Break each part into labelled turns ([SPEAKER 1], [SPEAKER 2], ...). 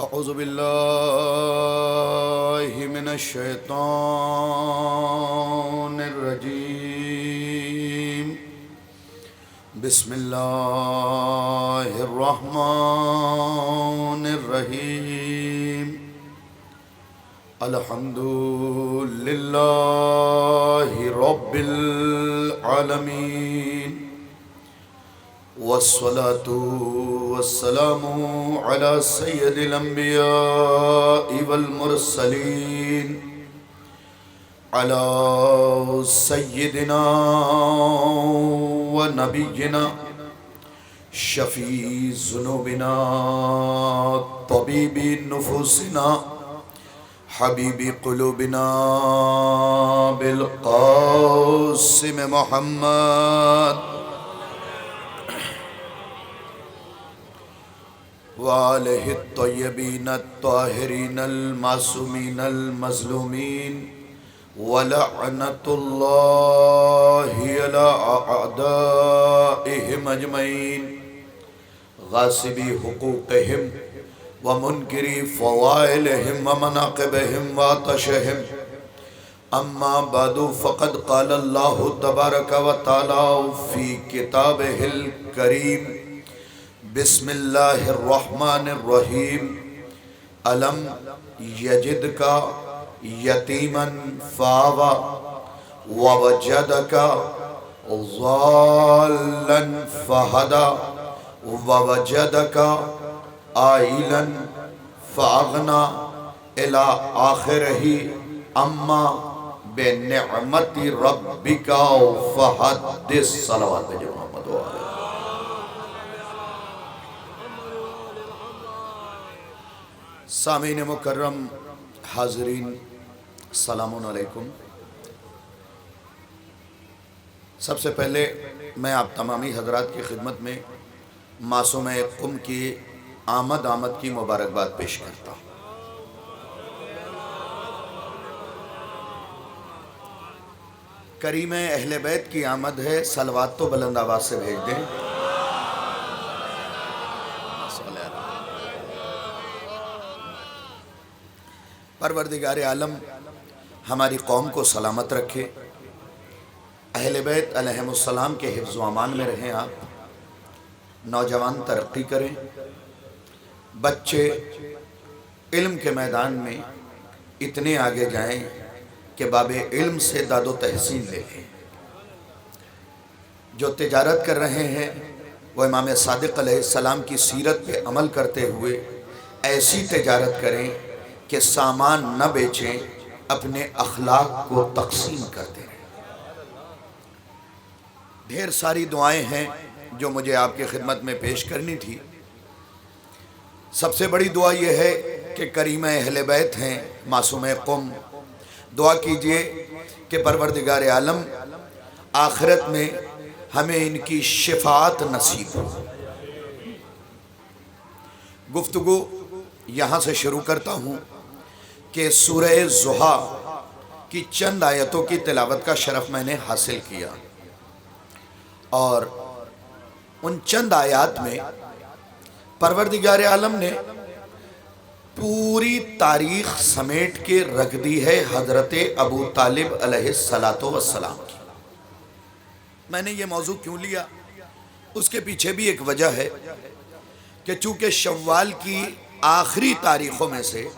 [SPEAKER 1] اعوذ باللہ من الشیطان الرجیم بسم اللہ الرحمن الرحیم الحمد للہ رب العالمین والصلاة والسلام على سيد الأنبياء والمرسلين على سيدنا ونبينا شفيع ذنوبنا طبيب نفوسنا حبيب قلوبنا بالقاسم محمد وآلہ الطیبین الطاہرین المعصومین المظلومین ولعنت اللہ علی اعدائہم اجمعین غاصبی حقوقہم ومنکری فضائلہم ومناقبہم وعطشہم اما بعد فقد قال اللہ تبارک و تعالی فی کتابہ الکریم بسم اللہ الرحمن الرحیم الم یجدک یتیما فآوی ووجدک ضالا فہدی ووجدک عائلا فاغنی الی آخرہ اما بنعمت ربک فحدث صلوات محمد وآلہ. سامعین مکرم، حاضرین، السلام علیکم. سب سے پہلے میں آپ تمامی حضرات کی خدمت میں معصوم قم کی آمد کی مبارکباد پیش کرتا ہوں. کریم اہل بیت کی آمد ہے، صلوات تو بلند آواز سے بھیج دیں. پروردگار عالم ہماری قوم کو سلامت رکھے، اہل بیت علیہم السلام کے حفظ و امان میں رہیں. آپ نوجوان ترقی کریں، بچے علم کے میدان میں اتنے آگے جائیں کہ باب علم سے داد و تحسین لے لیں. جو تجارت کر رہے ہیں وہ امام صادق علیہ السلام کی سیرت پہ عمل کرتے ہوئے ایسی تجارت کریں کہ سامان نہ بیچیں، اپنے اخلاق کو تقسیم کرتے رہیں. ڈھیر ساری دعائیں ہیں جو مجھے آپ کی خدمت میں پیش کرنی تھی. سب سے بڑی دعا یہ ہے کہ کریم اہل بیت ہیں، معصوم قم. دعا کیجئے کہ پروردگار عالم آخرت میں ہمیں ان کی شفاعت نصیب ہو. گفتگو یہاں سے شروع کرتا ہوں کہ سورہ ضحیٰ کی چند آیتوں کی تلاوت کا شرف میں نے حاصل کیا، اور ان چند آیات میں پروردگار عالم نے پوری تاریخ سمیٹ کے رکھ دی ہے حضرت ابو طالب علیہ السلام کی. میں نے یہ موضوع کیوں لیا، اس کے پیچھے بھی ایک وجہ ہے کہ چونکہ شوال کی آخری تاریخوں میں سے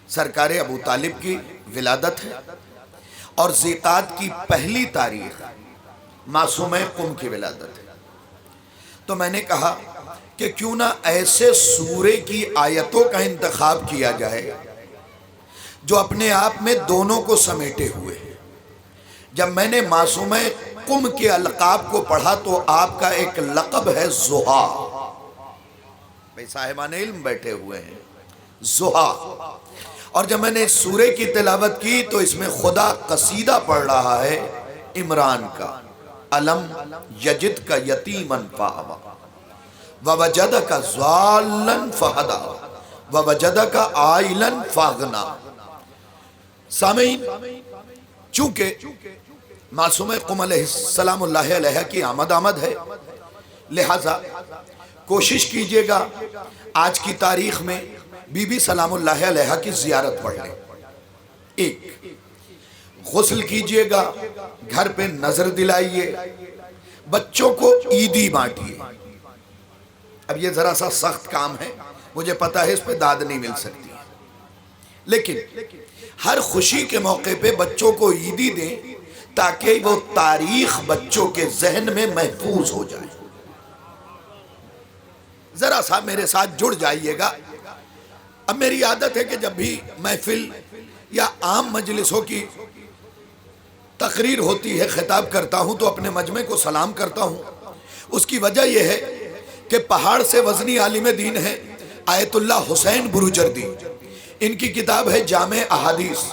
[SPEAKER 1] سرکار ابو طالب کی ولادت ہے اور ذیقعد کی پہلی تاریخ معصوم قم کی ولادت ہے، تو میں نے کہا کہ کیوں نہ ایسے سورے کی آیتوں کا انتخاب کیا جائے جو اپنے آپ میں دونوں کو سمیٹے ہوئے ہیں. جب میں نے معصوم قم کے القاب کو پڑھا تو آپ کا ایک لقب ہے ضحیٰ. بھئی صاحبان علم بیٹھے ہوئے ہیں، ضحیٰ. اور جب میں نے اس سورے کی تلاوت کی تو اس میں خدا قصیدہ پڑھ رہا ہے عمران کا. الم یجدک یتیما فآوی ووجدک ضالا فہدی ووجدک عائلا فاغنی. سامعین، چونکہ معصوم قم علیہ السلام اللہ علیہ کی آمد ہے، لہٰذا کوشش کیجئے گا آج کی تاریخ میں بی بی سلام اللہ علیہا کی زیارت پڑھ لیں. ایک، غسل کیجئے گا، گھر پہ نظر دلائیے، بچوں کو عیدی بانٹیے. اب یہ ذرا سا سخت کام ہے، مجھے پتا ہے اس پہ داد نہیں مل سکتی، لیکن ہر خوشی کے موقع پہ بچوں کو عیدی دیں تاکہ وہ تاریخ بچوں کے ذہن میں محفوظ ہو جائے. ذرا سا میرے ساتھ جڑ جائیے گا. اب میری عادت ہے کہ جب بھی محفل یا عام مجلسوں کی تقریر ہوتی ہے، خطاب کرتا ہوں تو اپنے مجمع کو سلام کرتا ہوں. اس کی وجہ یہ ہے کہ پہاڑ سے وزنی عالم دین ہے آیت اللہ حسین بروجردی. ان کی کتاب ہے جامع احادیث.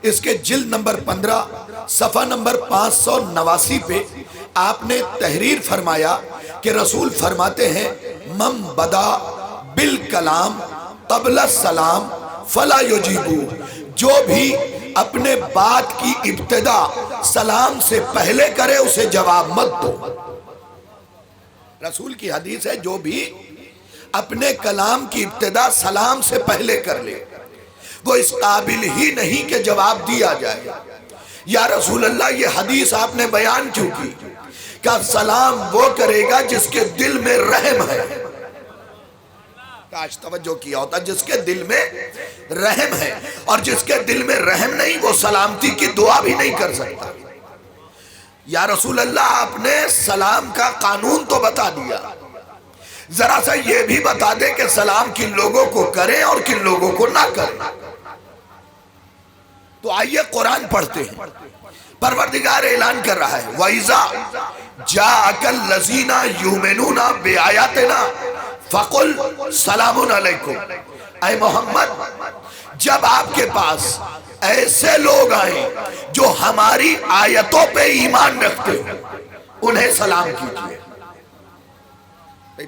[SPEAKER 1] اس کے جلد نمبر 15 صفحہ نمبر 589 پہ آپ نے تحریر فرمایا کہ رسول فرماتے ہیں من بدا بالکلام قبل السلام فلا یجیبو، جو بھی اپنے بات کی ابتدا سلام سے پہلے کرے اسے جواب مت دو. رسول کی حدیث ہے جو بھی اپنے کلام کی ابتدا سلام سے پہلے کر لے وہ اس قابل ہی نہیں کہ جواب دیا جائے. یا رسول اللہ یہ حدیث آپ نے بیان کیوں کی؟ کہ سلام وہ کرے گا جس کے دل میں رحم ہے. کاش توجہ کیا ہوتا، جس کے دل میں رحم ہے، اور جس کے دل میں رحم نہیں وہ سلامتی کی دعا بھی نہیں کر سکتا. یا رسول اللہ آپ نے سلام کا قانون تو بتا دیا، ذرا سا یہ بھی بتا دے کہ سلام کن لوگوں کو کریں اور کن لوگوں کو نہ کریں. تو آئیے قرآن پڑھتے ہیں. پروردگار اعلان کر رہا ہے وَإِذَا جَاءَكَ الَّذِينَ يُؤْمِنُونَ بِآيَاتِنَا فَقُلْ سَلَامٌ عَلَيْكُمْ. اے محمد جب آپ کے پاس ایسے لوگ آئیں جو ہماری آیتوں پہ ایمان رکھتے ہیں انہیں سلام کیجئے.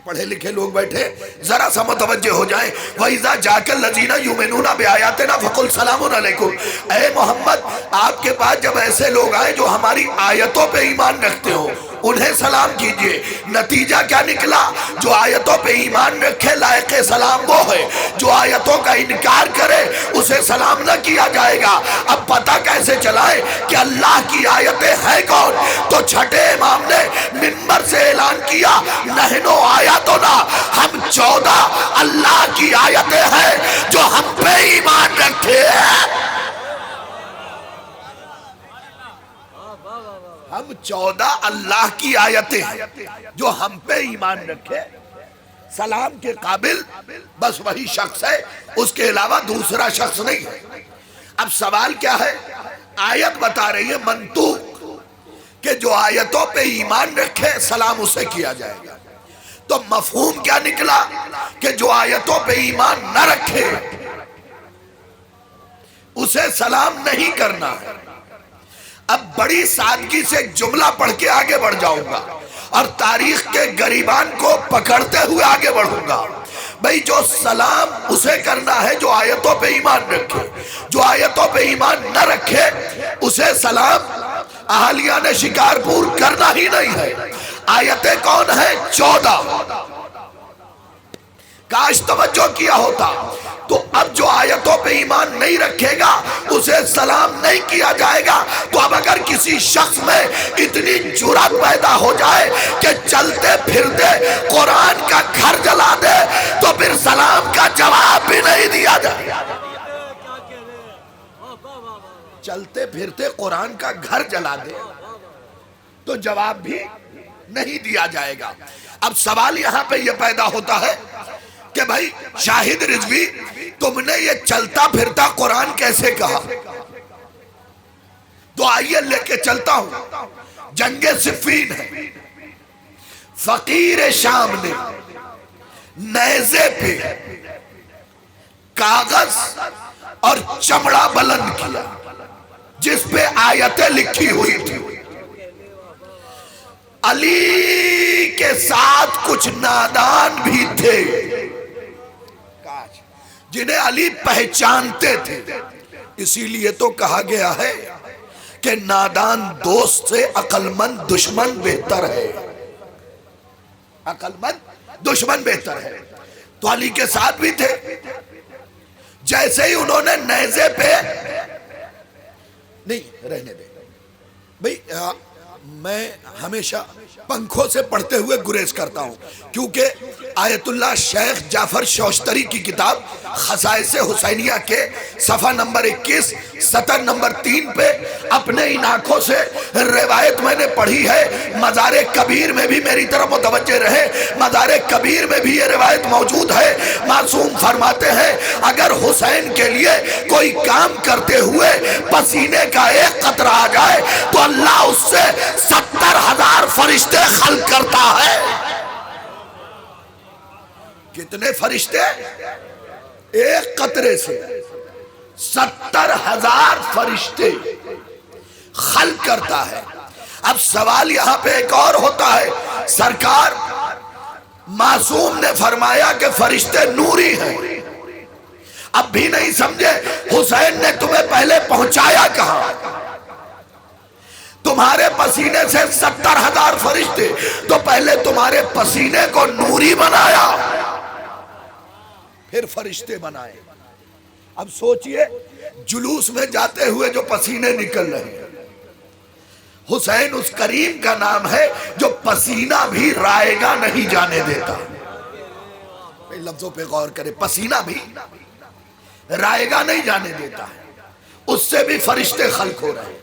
[SPEAKER 1] پڑھے لکھے لوگ بیٹھے ذرا سا متوجہ ہو جائیں. وَإِذَا جَاءَكَ الَّذِينَ يُؤْمِنُونَ بِآيَاتِنَا فَقُلْ سَلَامٌ عَلَيْكُمْ. اے محمد آپ کے پاس جب ایسے لوگ آئیں جو ہماری آیتوں پہ ایمان رکھتے ہو انہیں سلام کیجئے. نتیجہ کیا نکلا؟ جو آیتوں پہ ایمان رکھے لائق سلام وہ ہے، جو آیتوں کا انکار کرے اسے سلام نہ کیا جائے گا. اب پتہ کیسے چلائے کہ اللہ کی آیتیں ہیں کون؟ تو چھٹے امام نے منبر سے اعلان کیا نحنو آیاتنا، ہم 14 اللہ کی آیتیں ہیں جو ہم پہ ایمان رکھے ہیں. ہم 14 اللہ کی آیتیں ہیں جو ہم پہ ایمان رکھے. سلام کے قابل بس وہی شخص ہے، اس کے علاوہ دوسرا شخص نہیں ہے. اب سوال کیا ہے؟ آیت بتا رہی ہے منطوق کہ جو آیتوں پہ ایمان رکھے سلام اسے کیا جائے گا. تو مفہوم کیا نکلا؟ کہ جو آیتوں پہ ایمان نہ رکھے اسے سلام نہیں کرنا ہے. اب بڑی سادگی سے ایک جملہ پڑھ کے آگے بڑھ جاؤں گا اور تاریخ کے گریبان کو پکڑتے ہوئے آگے بڑھوں گا. بھئی جو سلام اسے کرنا ہے جو آیتوں پہ ایمان رکھے، جو آیتوں پہ ایمان نہ رکھے اسے سلام اہلیان شکارپور کرنا ہی نہیں ہے. آیتیں کون ہیں؟ 14. کاش توجہ کیا ہوتا. تو اب جو آیتوں پہ ایمان نہیں رکھے گا اسے سلام نہیں کیا جائے گا. تو اب اگر کسی شخص میں اتنی جرات پیدا ہو جائے کہ چلتے پھرتے قرآن کا گھر جلا دے تو پھر سلام کا جواب بھی نہیں دیا جائے. چلتے پھرتے قرآن کا گھر جلا دے تو جواب بھی نہیں دیا جائے گا. اب سوال یہاں پہ یہ پیدا ہوتا ہے کہ بھائی شاہد رضوی تم نے یہ چلتا پھرتا قرآن کیسے کہا؟ تو آئیے لے کے چلتا ہوں. جنگ صفین ہے، فقیر شام نے نیزے پہ کاغذ اور چمڑا بلند کیا جس پہ آیتیں لکھی ہوئی تھی. علی کے ساتھ کچھ نادان بھی تھے جنہیں علی پہچانتے تھے. اسی لیے تو کہا گیا ہے کہ نادان دوست سے عقل مند دشمن بہتر ہے. عقل مند دشمن بہتر ہے. تو علی کے ساتھ بھی تھے جیسے ہی انہوں نے نیزے پہ نہیں رہنے دے بھئی میں ہمیشہ پنکھوں سے پڑھتے ہوئے گریز کرتا ہوں، کیونکہ آیت اللہ شیخ جعفر شوشتری کی کتاب خصائص حسینیہ کے صفحہ نمبر 21 سطر نمبر 3 پہ اپنے ان آنکھوں سے روایت میں نے پڑھی ہے۔ مزار کبیر میں بھی میری طرف متوجہ رہے، مزار کبیر میں بھی یہ روایت موجود ہے۔ معصوم فرماتے ہیں اگر حسین کے لیے کوئی کام کرتے ہوئے پسینے کا ایک قطرہ آ جائے تو اللہ اس سے 70,000 فرشتے خلق کرتا ہے۔ کتنے فرشتے؟ ایک قطرے سے 70,000 فرشتے خلق کرتا ہے۔ اب سوال یہاں پہ ایک اور ہوتا ہے، سرکار معصوم نے فرمایا کہ فرشتے نوری ہیں، اب بھی نہیں سمجھے حسین نے تمہیں پہلے پہنچایا کہاں؟ تمہارے پسینے سے 70,000 فرشتے، تو پہلے تمہارے پسینے کو نوری بنایا پھر فرشتے بنائے۔ اب سوچئے جلوس میں جاتے ہوئے جو پسینے نکل رہے ہیں، حسین اس کریم کا نام ہے جو پسینہ بھی رائے گا نہیں جانے دیتا۔ لفظوں پہ غور کرے، پسینہ بھی رائے گا نہیں جانے دیتا ہے، اس سے بھی فرشتے خلق ہو رہے ہیں۔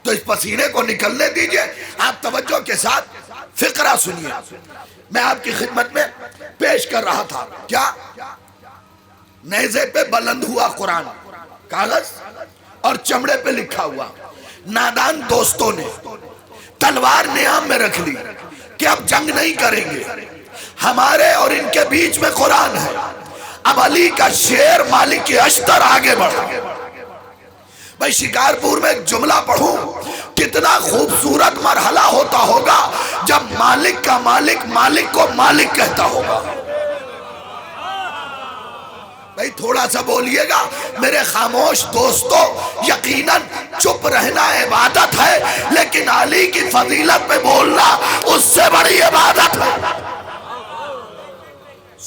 [SPEAKER 1] تو اس پسینے کو نکلنے دیجئے۔ آپ توجہ کے ساتھ فقرہ سنیے، میں آپ کی خدمت میں پیش کر رہا تھا۔ کیا؟ نیزے پہ بلند ہوا قرآن، کاغذ اور چمڑے پہ لکھا ہوا۔ نادان دوستوں نے تلوار نیام میں رکھ لی کہ اب جنگ نہیں کریں گے، ہمارے اور ان کے بیچ میں قرآن ہے۔ اب علی کا شیر مالک اشتر آگے بڑھا۔ میں شکارپور میں ایک جملہ پڑھوں، کتنا خوبصورت مرحلہ ہوتا ہوگا جب مالک کا مالک مالک کو مالک کہتا ہوگا۔ بھئی تھوڑا سا بولیے گا میرے خاموش دوستو، یقیناً چپ رہنا عبادت ہے، لیکن علی کی فضیلت میں بولنا اس سے بڑی عبادت ہے۔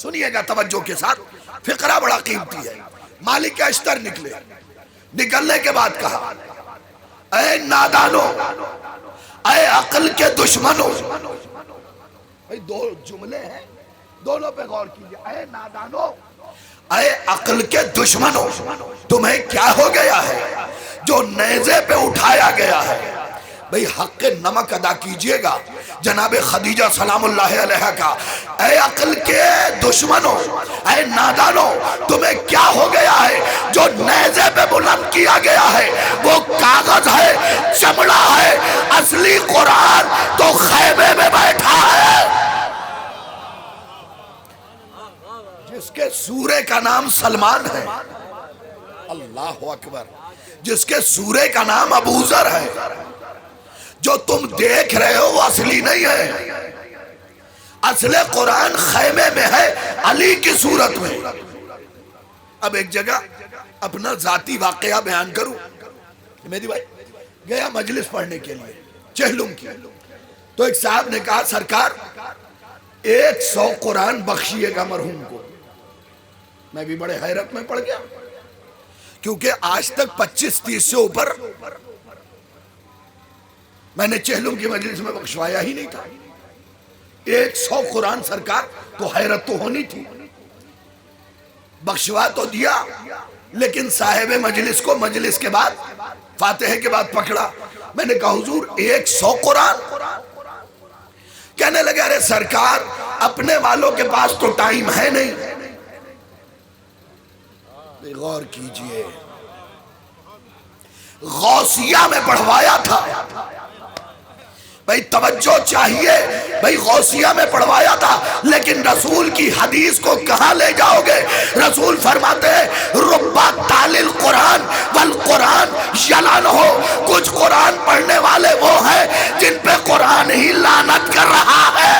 [SPEAKER 1] سنیے گا توجہ کے ساتھ، فقرہ بڑا قیمتی ہے۔ مالک اشتر نکلے، نکلنے کے بعد کہا اے نادانو، اے عقل کے دشمنو۔ بھئی دو جملے ہیں، دونوں پہ غور کیجئے۔ اے نادانو، اے عقل کے دشمنو، تمہیں کیا ہو گیا ہے جو نیزے پہ اٹھایا گیا ہے؟ بھئی حق نمک ادا کیجئے گا جناب خدیجہ سلام اللہ علیہ کا۔ اے عقل کے دشمنو، اے نادانو، تمہیں کیا ہو گیا ہے جو نیزے پہ بلند کیا گیا ہے؟ وہ کاغذ ہے، چمڑا ہے، اصلی قرآن تو خیمے میں بیٹھا ہے، جس کے سورے کا نام سلمان ہے، اللہ اکبر، جس کے سورے کا نام ابو ذر ہے۔ جو تم دیکھ رہے ہو وہ اصلی نہیں ہے، اصل قرآن خیمے میں ہے، علی کی صورت میں۔ اب ایک جگہ اپنا ذاتی واقعہ بیان کروں۔ میری بھائی گیا مجلس پڑھنے کے لیے چہلم کی، تو ایک صاحب نے کہا سرکار 100 قرآن بخشیے گا مرحوم کو۔ میں بھی بڑے حیرت میں پڑ گیا، کیونکہ آج تک 25-30 سے اوپر میں نے چہلم کی مجلس میں بخشوایا ہی نہیں تھا۔ 100 قرآن سرکار، تو حیرت تو ہونی تھی۔ بخشوا تو دیا، لیکن صاحب مجلس کو مجلس کے بعد فاتحہ کے بعد پکڑا۔ میں نے کہا حضور 100 قرآن؟ کہنے لگے ارے سرکار اپنے والوں کے پاس تو ٹائم ہے نہیں۔ غور کیجئے، غوثیہ میں پڑھوایا تھا۔ بھئی توجہ چاہیے، بھئی غوثیہ میں پڑھوایا تھا، لیکن رسول کی حدیث کو کہاں لے جاؤ گے؟ رسول فرماتے ہیں ربا تال القرآن والقرآن یلعنہ، کچھ قرآن پڑھنے والے وہ ہیں جن پہ قرآن ہی لعنت کر رہا ہے۔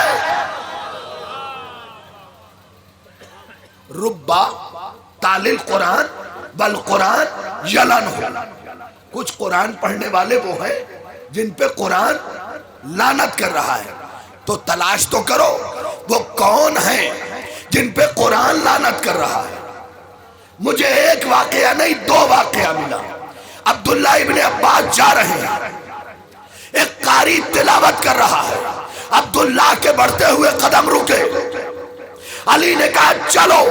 [SPEAKER 1] ربا تال القرآن والقرآن یلعنہ، کچھ قرآن پڑھنے والے وہ ہیں جن پہ قرآن لعنت کر رہا ہے۔ تو تلاش تو کرو وہ کون ہیں جن پہ قرآن لعنت کر رہا ہے۔ مجھے ایک ایک واقعہ نہیں 2 واقعہ ملا۔ عبداللہ ابن عباس جا رہے ہیں، ایک قاری تلاوت کر رہا ہے، عبداللہ کے بڑھتے ہوئے قدم رکے، علی نے کہا چلو،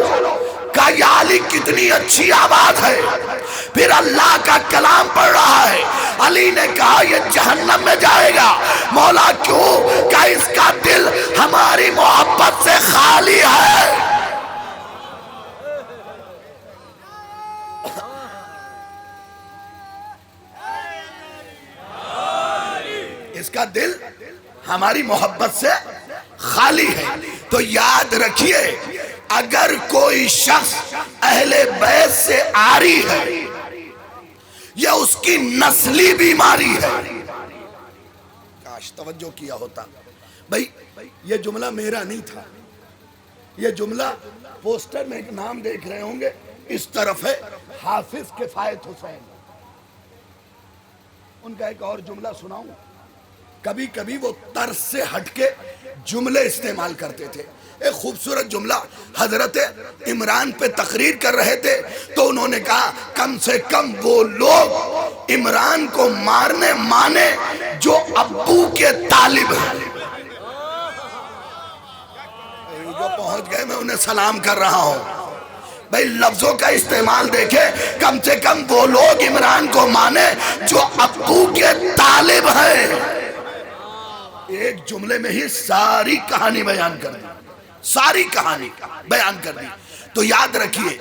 [SPEAKER 1] کہا یا علی کتنی اچھی آواز ہے، پھر اللہ کا کلام پڑھ رہا ہے۔ علی نے کہا یہ جہنم میں جائے گا۔ مولا کیوں؟ کہ اس کا دل ہماری محبت سے خالی ہے۔ اس کا دل ہماری محبت سے خالی ہے۔ تو یاد رکھیے، اگر کوئی شخص اہل بیت سے عاری ہے، یہ اس کی نسلی بیماری ہے۔ کاش توجہ کیا ہوتا بھائی، یہ جملہ میرا نہیں تھا، یہ جملہ پوسٹر میں ایک نام دیکھ رہے ہوں گے، اس طرف ہے حافظ کفایت حسین، ان کا ایک اور جملہ سناؤں۔ کبھی کبھی وہ طرز سے ہٹ کے جملے استعمال کرتے تھے۔ ایک خوبصورت جملہ، حضرت عمران پہ تقریر کر رہے تھے تو انہوں نے کہا کم سے کم وہ لوگ عمران کو مارنے مانے جو ابو کے طالب ہیں۔ جو پہنچ گئے میں انہیں سلام کر رہا ہوں۔ بھئی لفظوں کا استعمال دیکھے، کم سے کم وہ لوگ عمران کو مانے جو ابو کے طالب ہیں۔ ایک جملے میں ہی ساری کہانی بیان کر دی، ساری کہانی بیان کر دی۔ تو یاد رکھیے،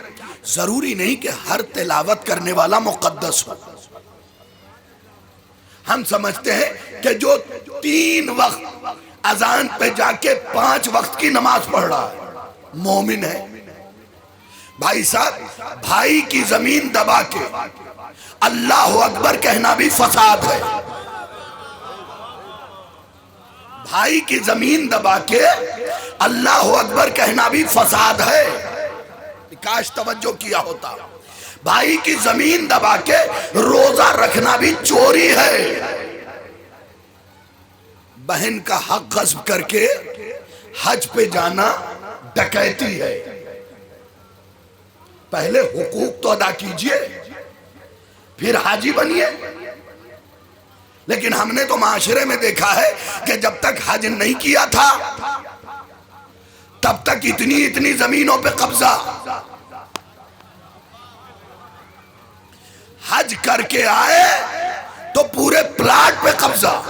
[SPEAKER 1] ضروری نہیں کہ ہر تلاوت کرنے والا مقدس ہو۔ ہم سمجھتے ہیں کہ جو 3 وقت اذان پہ جا کے 5 وقت کی نماز پڑھ رہا ہے مومن ہے۔ بھائی صاحب، بھائی کی زمین دبا کے اللہ اکبر کہنا بھی فساد ہے۔ بھائی کی زمین دبا کے اللہ اکبر کہنا بھی فساد ہے۔ کاش توجہ کیا ہوتا۔ بھائی کی زمین دبا کے روزہ رکھنا بھی چوری ہے۔ بہن کا حق غصب کر کے حج پہ جانا ڈکیتی ہے۔ پہلے حقوق تو ادا کیجئے، پھر حاجی بنیے۔ لیکن ہم نے تو معاشرے میں دیکھا ہے کہ جب تک حج نہیں کیا تھا تب تک اتنی زمینوں پہ قبضہ، حج کر کے آئے تو پورے پلاٹ پہ قبضہ۔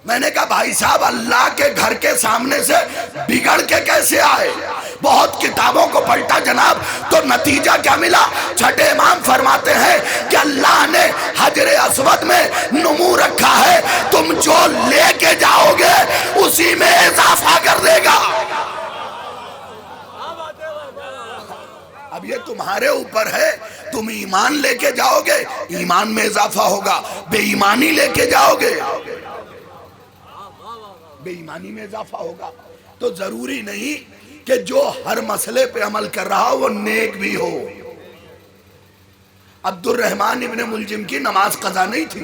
[SPEAKER 1] میں نے کہا بھائی صاحب، اللہ کے گھر کے سامنے سے بگڑ کے کیسے آئے؟ بہت کتابوں کو پلٹا جناب، تو نتیجہ کیا ملا؟ چھٹے امام فرماتے ہیں کہ اللہ نے حجر اسود میں نمو رکھا ہے، تم جو لے کے جاؤ گے اسی میں اضافہ کر دے گا۔ اب یہ تمہارے اوپر ہے، تم ایمان لے کے جاؤ گے ایمان میں اضافہ ہوگا، بے ایمانی لے کے جاؤ گے بے ایمانی میں اضافہ ہوگا۔ تو ضروری نہیں کہ جو ہر مسئلے پہ عمل کر رہا ہو وہ نیک بھی ہو۔ عبد الرحمن ابن ملجم کی نماز قضا نہیں تھی،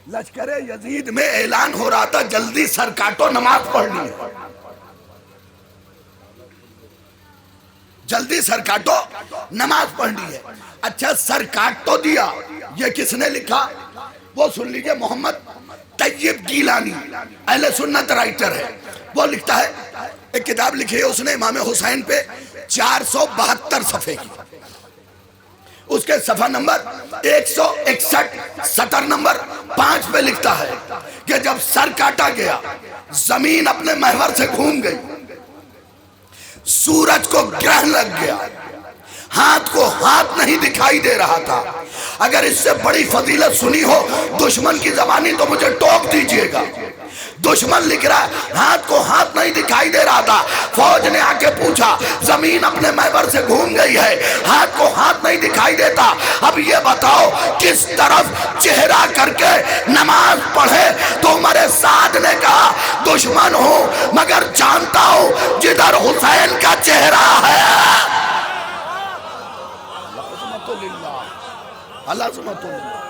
[SPEAKER 1] لشکر یزید میں اعلان ہو رہا تھا جلدی سر کاٹو نماز پڑھنی ہے، جلدی سر کاٹو نماز پڑھنی ہے۔ اچھا سر کاٹ تو دیا، یہ کس نے لکھا؟ وہ سن لیجئے، محمد طیب گیلانی اہل سنت رائٹر ہے، وہ لکھتا ہے، ایک کتاب لکھی ہے اس نے امام حسین پہ 472 صفحے کی، اس کے صفحہ نمبر 161 سطر نمبر 5 پہ لکھتا ہے کہ جب سر کاٹا گیا زمین اپنے محور سے گھوم گئی، سورج کو گرہن لگ گیا، ہاتھ کو ہاتھ نہیں دکھائی دے رہا تھا۔ اگر اس سے بڑی فضیلت سنی ہو دشمن کی زبانی تو مجھے ٹوک دیجئے گا۔ دشمن لکھ رہا ہے ہاتھ کو ہاتھ نہیں دکھائی دے رہا تھا، فوج نے آ کے پوچھا زمین اپنے محور سے گھوم گئی ہے، ہاتھ کو ہاتھ نہیں دکھائی دیتا، اب یہ بتاؤ کس طرف چہرہ کر کے نماز پڑھے؟ تو عمر سعد نے کہا دشمن ہوں مگر جانتا ہوں جدھر حسین کا چہرہ ہے۔ اللہ سمت اللہ۔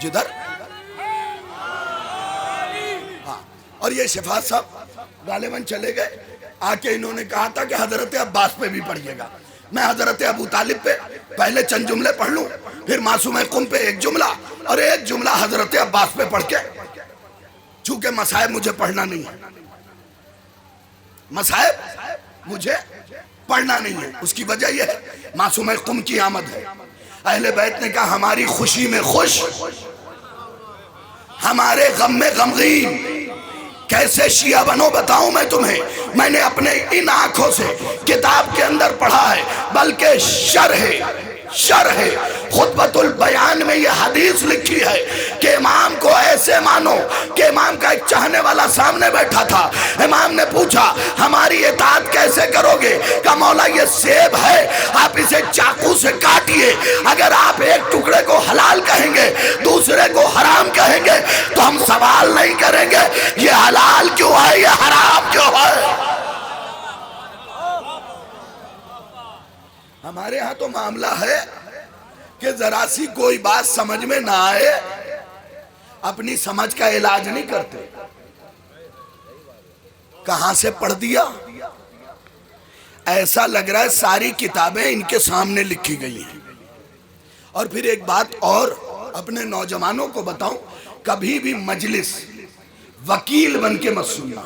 [SPEAKER 1] جدھر ہاں. اور یہ شفاعت صاحب غالباً چلے گئے. آ کے انہوں نے کہا تھا کہ حضرت عباس پہ بھی پڑھیے گا. میں حضرت ابو طالب پہ پہلے چند جملے پڑھ لوں, پھر معصوم قم پہ ایک جملہ, اور ایک جملہ حضرت عباس پہ پڑھ کے, چونکہ مصائب مجھے پڑھنا نہیں ہے, مصائب مجھے پڑھنا نہیں ہے. اس کی وجہ یہ ہے معصوم قم کی آمد ہے. اہل بیت نے کہا ہماری خوشی میں خوش, ہمارے غم میں غمگین. کیسے شیعہ بنو بتاؤں میں تمہیں. میں نے اپنے ان آنکھوں سے کتاب کے اندر پڑھا ہے, بلکہ شرح خطبۃ البیان میں یہ حدیث لکھی ہے کہ امام کو ایسے مانو کہ امام کا ایک چاہنے والا سامنے بیٹھا تھا. امام نے پوچھا ہماری اطاعت کیسے کرو گے؟ کہا مولا یہ سیب ہے, آپ اسے چاقو سے کاٹیے, اگر آپ ایک ٹکڑے کو حلال کہیں گے دوسرے کو حرام کہیں گے تو ہم سوال نہیں کریں گے یہ حلال کیوں ہے یہ حرام کیوں ہے. ہمارے ہاں تو معاملہ ہے کہ ذرا سی کوئی بات سمجھ میں نہ آئے اپنی سمجھ کا علاج نہیں کرتے. کہاں سے پڑھ دیا؟ ایسا لگ رہا ہے ساری کتابیں ان کے سامنے لکھی گئی ہیں. اور پھر ایک بات اور اپنے نوجوانوں کو بتاؤں, کبھی بھی مجلس وکیل بن کے مت سننا.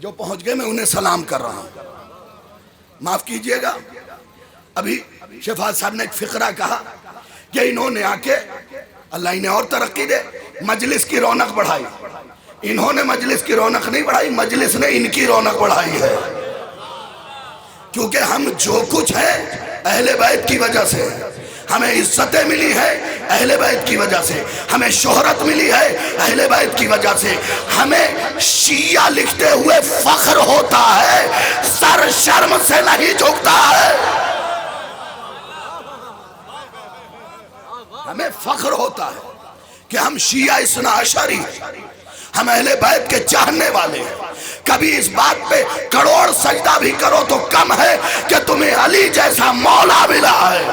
[SPEAKER 1] جو پہنچ گئے میں انہیں سلام کر رہا ہوں, معاف کیجئے گا. ابھی شفاعت صاحب نے ایک فقرہ کہا کہ انہوں نے آ کے, اللہ انہیں اور ترقی دے, مجلس کی رونق بڑھائی. انہوں نے مجلس کی رونق نہیں بڑھائی, مجلس نے ان کی رونق بڑھائی ہے. کیونکہ ہم جو کچھ ہیں اہل بیت کی وجہ سے, ہمیں عزتیں ملی ہے اہل بیت کی وجہ سے, ہمیں شہرت ملی ہے اہل بیت کی وجہ سے, ہمیں شیعہ لکھتے ہوئے فخر ہوتا ہے, سر شرم سے نہیں جھکتا ہے. ہمیں فخر ہوتا ہے کہ ہم شیعہ اثنا عشری ہیں, ہم اہل بیت کے چاہنے والے ہیں. کبھی اس بات پہ کروڑ سجدہ بھی کرو تو کم ہے کہ تمہیں علی جیسا مولا ملا ہے,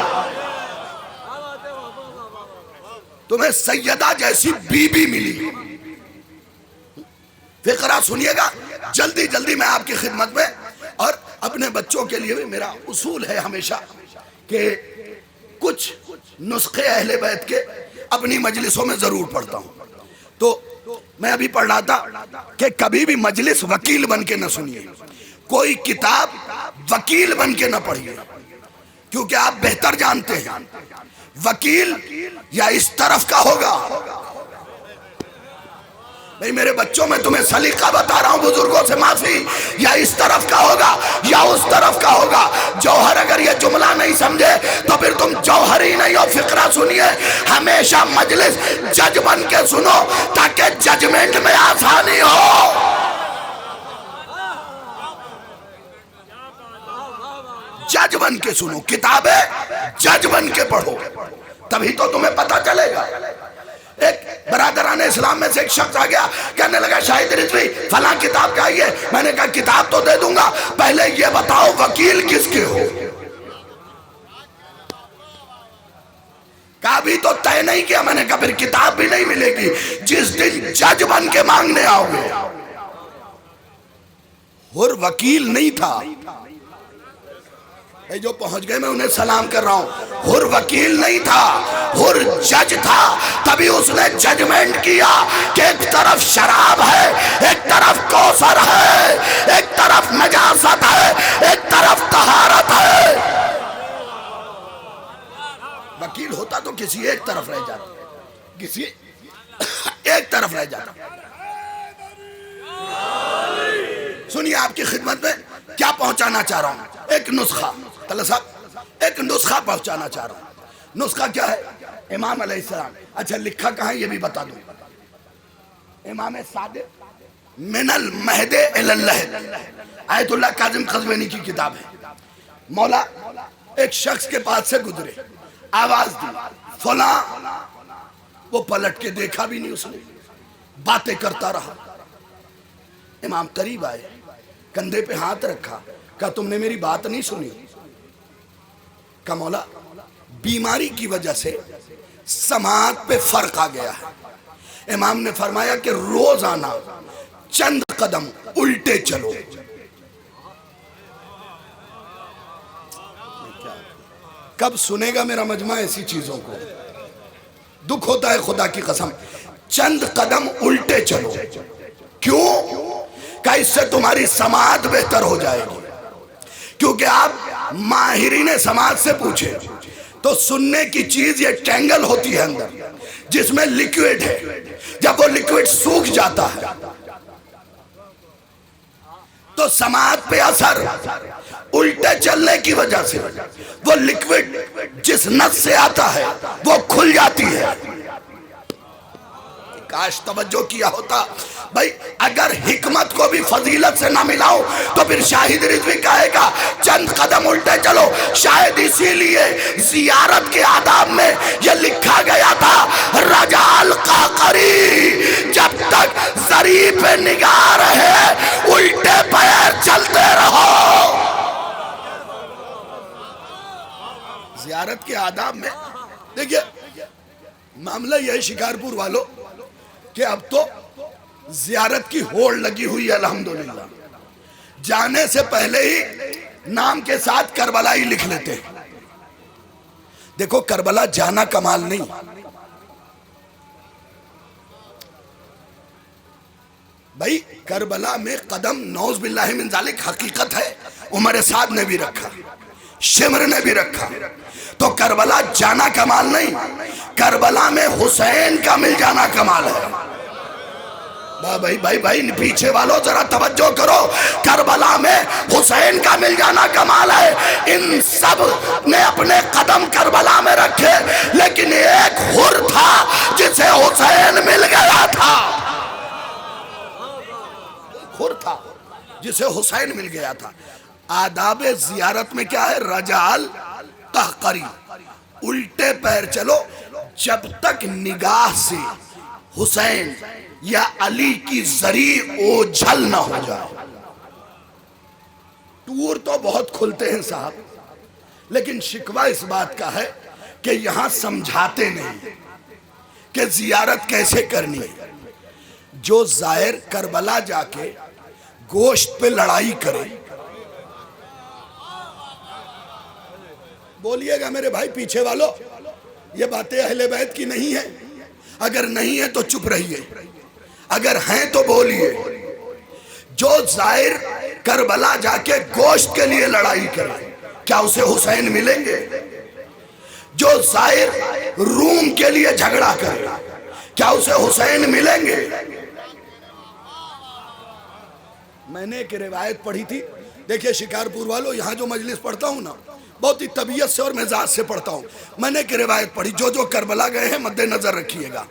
[SPEAKER 1] تمہیں سیدہ جیسی بی بی ملی. فقرہ سنیے گا جلدی جلدی میں آپ کی خدمت میں. اور اپنے بچوں کے لیے بھی میرا اصول ہے ہمیشہ کہ کچھ نسخے اہل بیت کے اپنی مجلسوں میں ضرور پڑھتا ہوں. تو میں ابھی پڑھ رہا تھا کہ کبھی بھی مجلس وکیل بن کے نہ سنیے, کوئی کتاب وکیل بن کے نہ پڑھیے, کیونکہ آپ بہتر جانتے ہیں وکیل یا اس طرف کا ہوگا. نہیں میرے بچوں میں تمہیں سلیقہ بتا رہا ہوں, بزرگوں سے معافی, یا اس طرف کا ہوگا یا اس طرف کا ہوگا. جوہر اگر یہ جملہ نہیں سمجھے تو پھر تم جوہر ہی نہیں ہو. فقرہ سنیے, ہمیشہ مجلس جج بن کے سنو تاکہ ججمنٹ میں آسانی ہو. جج بن کے سنو, کتابیں جج بن کے پڑھو, تبھی تو تمہیں پتہ چلے گا. ایک برادران اسلام میں سے ایک شخص آ گیا, کہنے لگا شاہد رضوی فلاں کتاب کا یہ. میں نے کہا کتاب تو دے دوں گا, پہلے یہ بتاؤ وکیل کس کے ہو. کہا بھی تو طے نہیں کیا. میں نے کہا پھر کتاب بھی نہیں ملے گی جس دن جج بن کے مانگنے آؤ گے. اور وکیل نہیں تھا, جو پہنچ گئے میں انہیں سلام کر رہا ہوں, ہر وکیل نہیں تھا, ہر جج تھا. تبھی اس نے ججمنٹ کیا کہ ایک طرف شراب ہے, ایک طرف کوثر ہے, ایک طرف نجاست ہے, ایک طرف طہارت ہے. وکیل ہوتا تو کسی ایک طرف رہ جاتا, کسی ایک طرف رہ جاتا. سنیے آپ کی خدمت میں کیا پہنچانا چاہ رہا ہوں, ایک نسخہ. طلعت صاحب ایک نسخہ پہنچانا چاہ رہا ہوں. نسخہ کیا ہے؟ امام علیہ السلام. اچھا لکھا کہاں یہ بھی بتا دوں. امام صادق من المہد الی اللحد, آیت اللہ کاظم قزوینی کی کتاب ہے. مولا ایک شخص کے پاس سے گزرے, آواز دی فلاں, وہ پلٹ کے دیکھا بھی نہیں, اس نے باتیں کرتا رہا. امام قریب آئے, کندھے پہ ہاتھ رکھا, کہا تم نے میری بات نہیں سنی. کہا مولا
[SPEAKER 2] بیماری کی وجہ سے سماعت پہ فرق آ گیا ہے۔ امام نے فرمایا کہ روزانہ چند قدم الٹے چلو۔ کب سنے گا میرا مجمع ایسی چیزوں کو؟ دکھ ہوتا ہے خدا کی قسم۔ چند قدم الٹے چلو۔ کیوں؟ کہ اس سے تمہاری سماعت بہتر ہو جائے گی۔ کیونکہ آپ ماہرین سماعت سے پوچھیں تو سننے کی چیز یہ ٹینگل ہوتی ہے اندر، جس میں لیکویڈ ہے۔ جب وہ لیکویڈ سوکھ جاتا ہے تو سماعت پہ اثر، الٹے چلنے کی وجہ سے وہ لیکویڈ جس نس سے آتا ہے وہ کھل جاتی ہے۔ کاش توجہ کیا ہوتا بھائی، اگر حکمت کو بھی فضیلت سے نہ ملاؤ تو پھر شاہد رضوی کہے گا چند قدم الٹے چلو۔ شاید اسی لیے زیارت کے آداب میں یہ لکھا گیا تھا رجع القعقری، جب تک زری پہ نگاہ رہے الٹے پیر چلتے رہو۔ زیارت کے آداب میں دیکھئے معاملہ یہ ہے شکارپور والوں کہ اب تو زیارت کی ہوڑ لگی ہوئی ہے الحمدللہ۔ جانے سے پہلے ہی نام کے ساتھ کربلا ہی لکھ لیتے ہیں۔ دیکھو کربلا جانا کمال نہیں بھائی، کربلا میں قدم نعوذ باللہ من ذالک حقیقت ہے، عمر سعد نے بھی رکھا، شمر نے بھی رکھا۔ تو کربلا جانا کمال نہیں، کربلا میں حسین کا مل جانا کمال ہے۔ بھائی پیچھے والوں ذرا توجہ کرو، کربلا میں حسین کا مل جانا کمال ہے۔ ان سب نے اپنے قدم کربلا میں رکھے، لیکن ایک حر تھا جسے حسین مل گیا تھا۔ حر تھا جسے حسین مل گیا تھا۔ آداب زیارت میں کیا ہے؟ رجع القعقری، الٹے پیر چلو جب تک نگاہ سے حسین یا علی کی زری اوجھل نہ ہو جائے۔ ٹور تو بہت کھلتے ہیں صاحب، لیکن شکوہ اس بات کا ہے کہ یہاں سمجھاتے نہیں کہ زیارت کیسے کرنی ہے۔ جو زائر کربلا جا کے گوشت پہ لڑائی کرے، بولیے گا میرے بھائی پیچھے والو، یہ باتیں اہل بیت کی نہیں ہیں؟ اگر نہیں ہے تو چپ رہیے، اگر ہیں تو بولیے۔ جو زائر کربلا جا کے گوشت کے لیے لڑائی کرے، کیا اسے حسین ملیں گے؟ جو زائر روم کے لیے جھگڑا کرے، کیا اسے حسین ملیں گے؟ میں نے ایک روایت پڑھی تھی، دیکھیں شکارپور والوں، یہاں جو مجلس پڑھتا ہوں نا بہت ہی طبیعت سے اور مزاج سے پڑھتا ہوں۔ میں نے ایک روایت پڑھی، جو کربلا گئے ہیں مد نظر رکھیے گا۔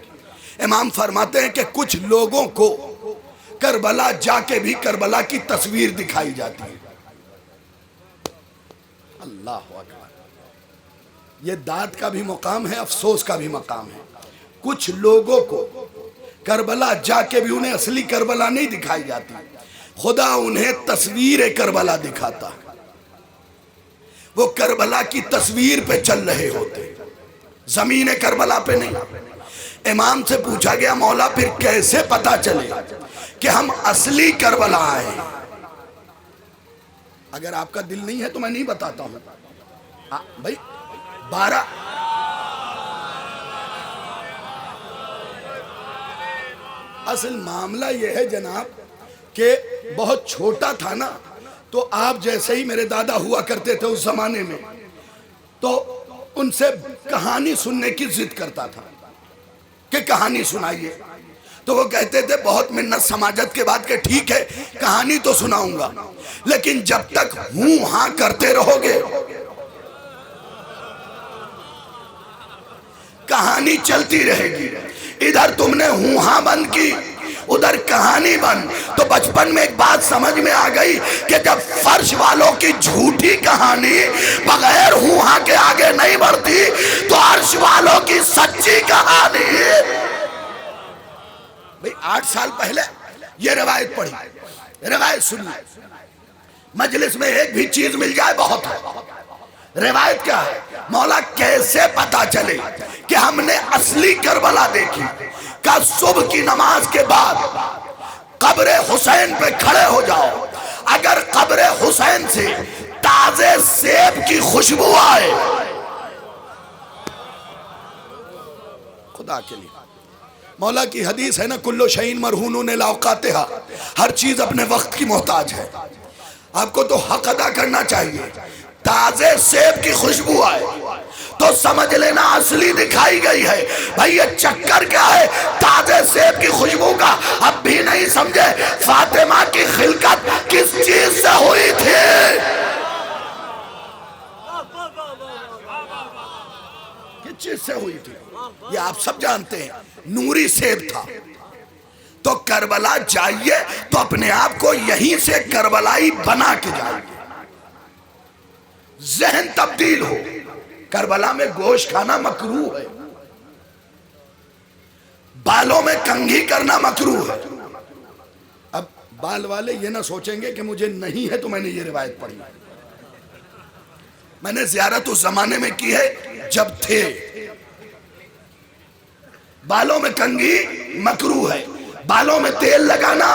[SPEAKER 2] امام فرماتے ہیں کہ کچھ لوگوں کو کربلا جا کے بھی کربلا کی تصویر دکھائی جاتی ہے۔ اللہ اکبر، یہ داد کا بھی مقام ہے، افسوس کا بھی مقام ہے۔ کچھ لوگوں کو کربلا جا کے بھی انہیں اصلی کربلا نہیں دکھائی جاتی، خدا انہیں تصویر کربلا دکھاتا۔ وہ کربلا کی تصویر پہ چل رہے ہوتے، زمین کربلا پہ نہیں۔ امام سے پوچھا گیا مولا پھر کیسے پتا چلے کہ ہم اصلی کربلا آئے؟ اگر آپ کا دل نہیں ہے تو میں نہیں بتاتا ہوں بھائی۔ 12 اصل معاملہ یہ ہے جناب کہ بہت چھوٹا تھا نا، تو آپ جیسے ہی میرے دادا ہوا کرتے تھے اس زمانے میں، تو ان سے کہانی سننے کی ضد کرتا تھا کہ کہانی سنائیے، تو وہ کہتے تھے بہت منت سماجت کے بعد کہ ٹھیک ہے کہانی تو سناؤں گا، لیکن جب تک ہوں ہاں کرتے رہو گے کہانی چلتی رہے گی۔ ادھر تم نے ہوں ہاں بند کی، ادھر کہانی بند۔ تو بچپن میں ایک بات سمجھ میں آ گئی کہ جب فرش والوں کی جھوٹی کہانی بغیر ہوں ہاں کے آگے نہیں بڑھتی تو عرش والوں کی سچی کہانی۔ بھئی 8 سال پہلے یہ روایت پڑھی، روایت سنی، مجلس میں ایک بھی چیز مل جائے بہت ہے۔ روایت کیا ہے؟ مولا کیسے پتا چلے کہ ہم نے اصلی کربلا دیکھی؟ کہ صبح کی نماز کے بعد قبر حسین پہ کھڑے ہو جاؤ، اگر قبر حسین سے تازے سیب کی خوشبو آئے، خدا کے لیے مولا کی حدیث ہے نا، کلو شعین مرہون لاوقاتہا، ہر چیز اپنے وقت کی محتاج ہے. آپ کو تو حق ادا کرنا چاہیے. تازے سیب کی خوشبو آئے تو سمجھ لینا اصلی دکھائی گئی ہے. بھائی یہ چکر کیا ہے تازے سیب کی خوشبو کا؟ اب بھی نہیں سمجھے فاطمہ کی خلقت کس چیز سے ہوئی تھی؟ کس چیز سے ہوئی تھی یہ آپ سب جانتے ہیں. نوری سیب تھا. تو کربلا جائیے تو اپنے آپ کو یہیں سے کربلائی بنا کے جائیے. ذہن تبدیل ہو. کربلا میں گوشت کھانا مکروہ ہے، بالوں میں کنگھی کرنا مکروہ ہے. اب بال والے یہ نہ سوچیں گے کہ مجھے نہیں ہے تو میں نے یہ روایت پڑھی. میں نے زیارت اس زمانے میں کی ہے جب تھے. بالوں میں کنگھی مکروہ ہے، بالوں میں تیل لگانا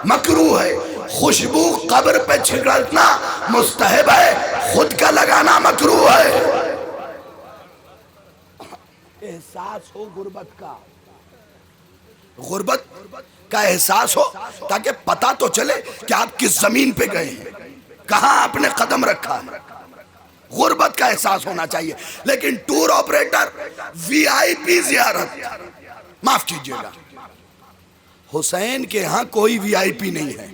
[SPEAKER 2] مکروہ ہے، خوشبو قبر پہ چھڑکنا مستحب ہے، خود کا لگانا مکروہ ہے. احساس ہو غربت کا، غربت کا احساس ہو تاکہ پتہ تو چلے کہ آپ کس زمین پہ گئے ہیں، کہاں آپ نے قدم رکھا ہے. غربت کا احساس ہونا چاہیے. لیکن ٹور آپریٹر وی آئی پی زیارت، معاف کیجئے گا، حسین کے ہاں کوئی وی آئی پی نہیں ہے.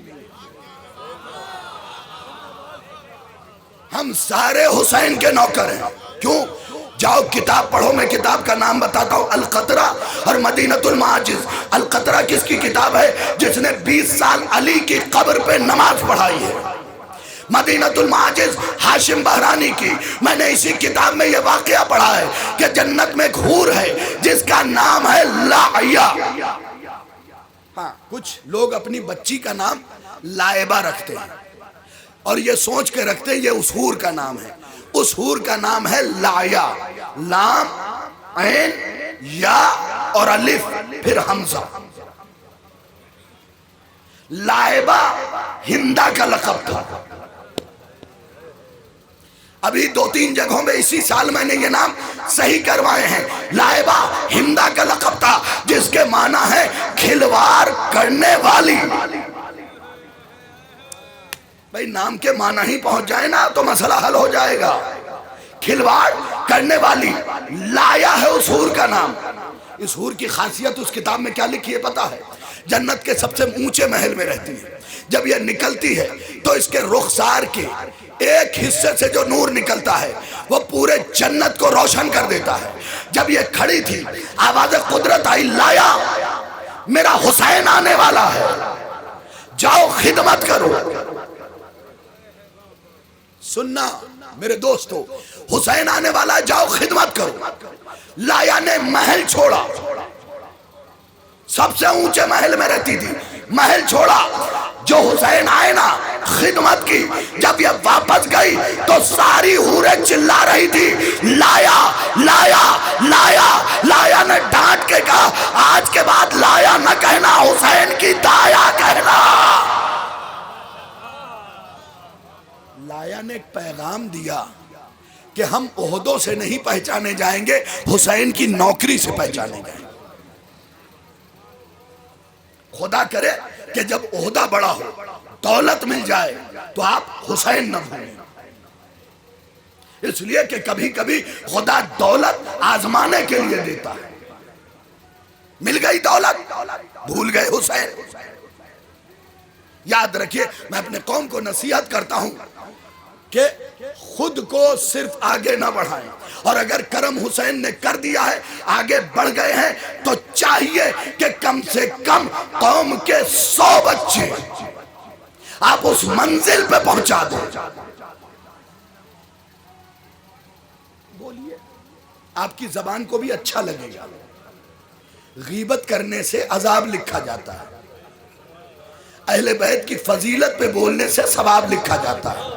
[SPEAKER 2] ہم سارے حسین کے نوکر ہیں. کیوں؟ جاؤ کتاب پڑھو. میں کتاب کا نام بتاتا ہوں، القطرہ اور مدینۃ المعاجز. القطرہ کس کی کتاب ہے؟ جس نے 20 سال علی کی قبر پہ نماز پڑھائی ہے. مدینۃ المعاجز ہاشم بہرانی کی. میں نے اسی کتاب میں یہ واقعہ پڑھا ہے کہ جنت میں ایک حور ہے جس کا نام ہے لائیا. ہاں کچھ لوگ اپنی بچی کا نام لائبہ رکھتے ہیں اور یہ سوچ کے رکھتے ہیں یہ اس حور کا نام ہے. اس حور کا نام ہے لائیا. لام عین یا اور الف پھر حمزہ. لائبہ ہندا کا لقب تھا. ابھی 2-3 جگہوں میں اسی سال میں نے یہ نام صحیح کروائے ہیں. لائبہ ہندا کا لقب تھا جس کے معنی ہے کھلواڑ کرنے والی. بھئی نام کے معنی ہی پہنچ جائے نا تو مسئلہ حل ہو جائے گا. کھلواڑ کرنے والی لایا ہے اس حور کا نام. اس حور کی خاصیت اس کتاب میں کیا لکھی ہے پتا ہے؟ جنت کے سب سے اونچے محل میں رہتی ہے. جب یہ نکلتی ہے تو اس کے رخسار کے ایک حصے سے جو نور نکلتا ہے وہ پورے جنت کو روشن کر دیتا ہے. جب یہ کھڑی تھی آواز قدرت آئی، لایا میرا حسین آنے والا ہے، جاؤ خدمت کرو. سننا میرے دوستو، حسین آنے والا ہے، جاؤ خدمت کرو. لایا نے محل چھوڑا، سب سے اونچے محل میں رہتی تھی، محل چھوڑا. جو حسین آئے نا خدمت کی. جب یہ واپس گئی تو ساری حوریں چلا رہی تھی لایا لایا لایا. لایا نے ڈانٹ کے کہا آج کے بعد لایا نہ کہنا، حسین کی دایا کہنا. لایا نے ایک پیغام دیا کہ ہم عہدوں سے نہیں پہچانے جائیں گے، حسین کی نوکری سے پہچانے جائیں گے. خدا کرے کہ جب عہدہ بڑا ہو، دولت مل جائے تو آپ حسین نہ بھولیں. اس لیے کہ کبھی کبھی خدا دولت آزمانے کے لیے دیتا ہے. مل گئی دولت، بھول گئے حسین. یاد رکھیے، میں اپنے قوم کو نصیحت کرتا ہوں کہ خود کو صرف آگے نہ بڑھائیں، اور اگر کرم حسین نے کر دیا ہے، آگے بڑھ گئے ہیں، تو چاہیے کہ کم سے کم قوم کے 100 بچے آپ اس منزل پہ پہنچا دیں. بولیے، آپ کی زبان کو بھی اچھا لگے گا. غیبت کرنے سے عذاب لکھا جاتا ہے، اہل بیت کی فضیلت پہ بولنے سے ثواب لکھا جاتا ہے.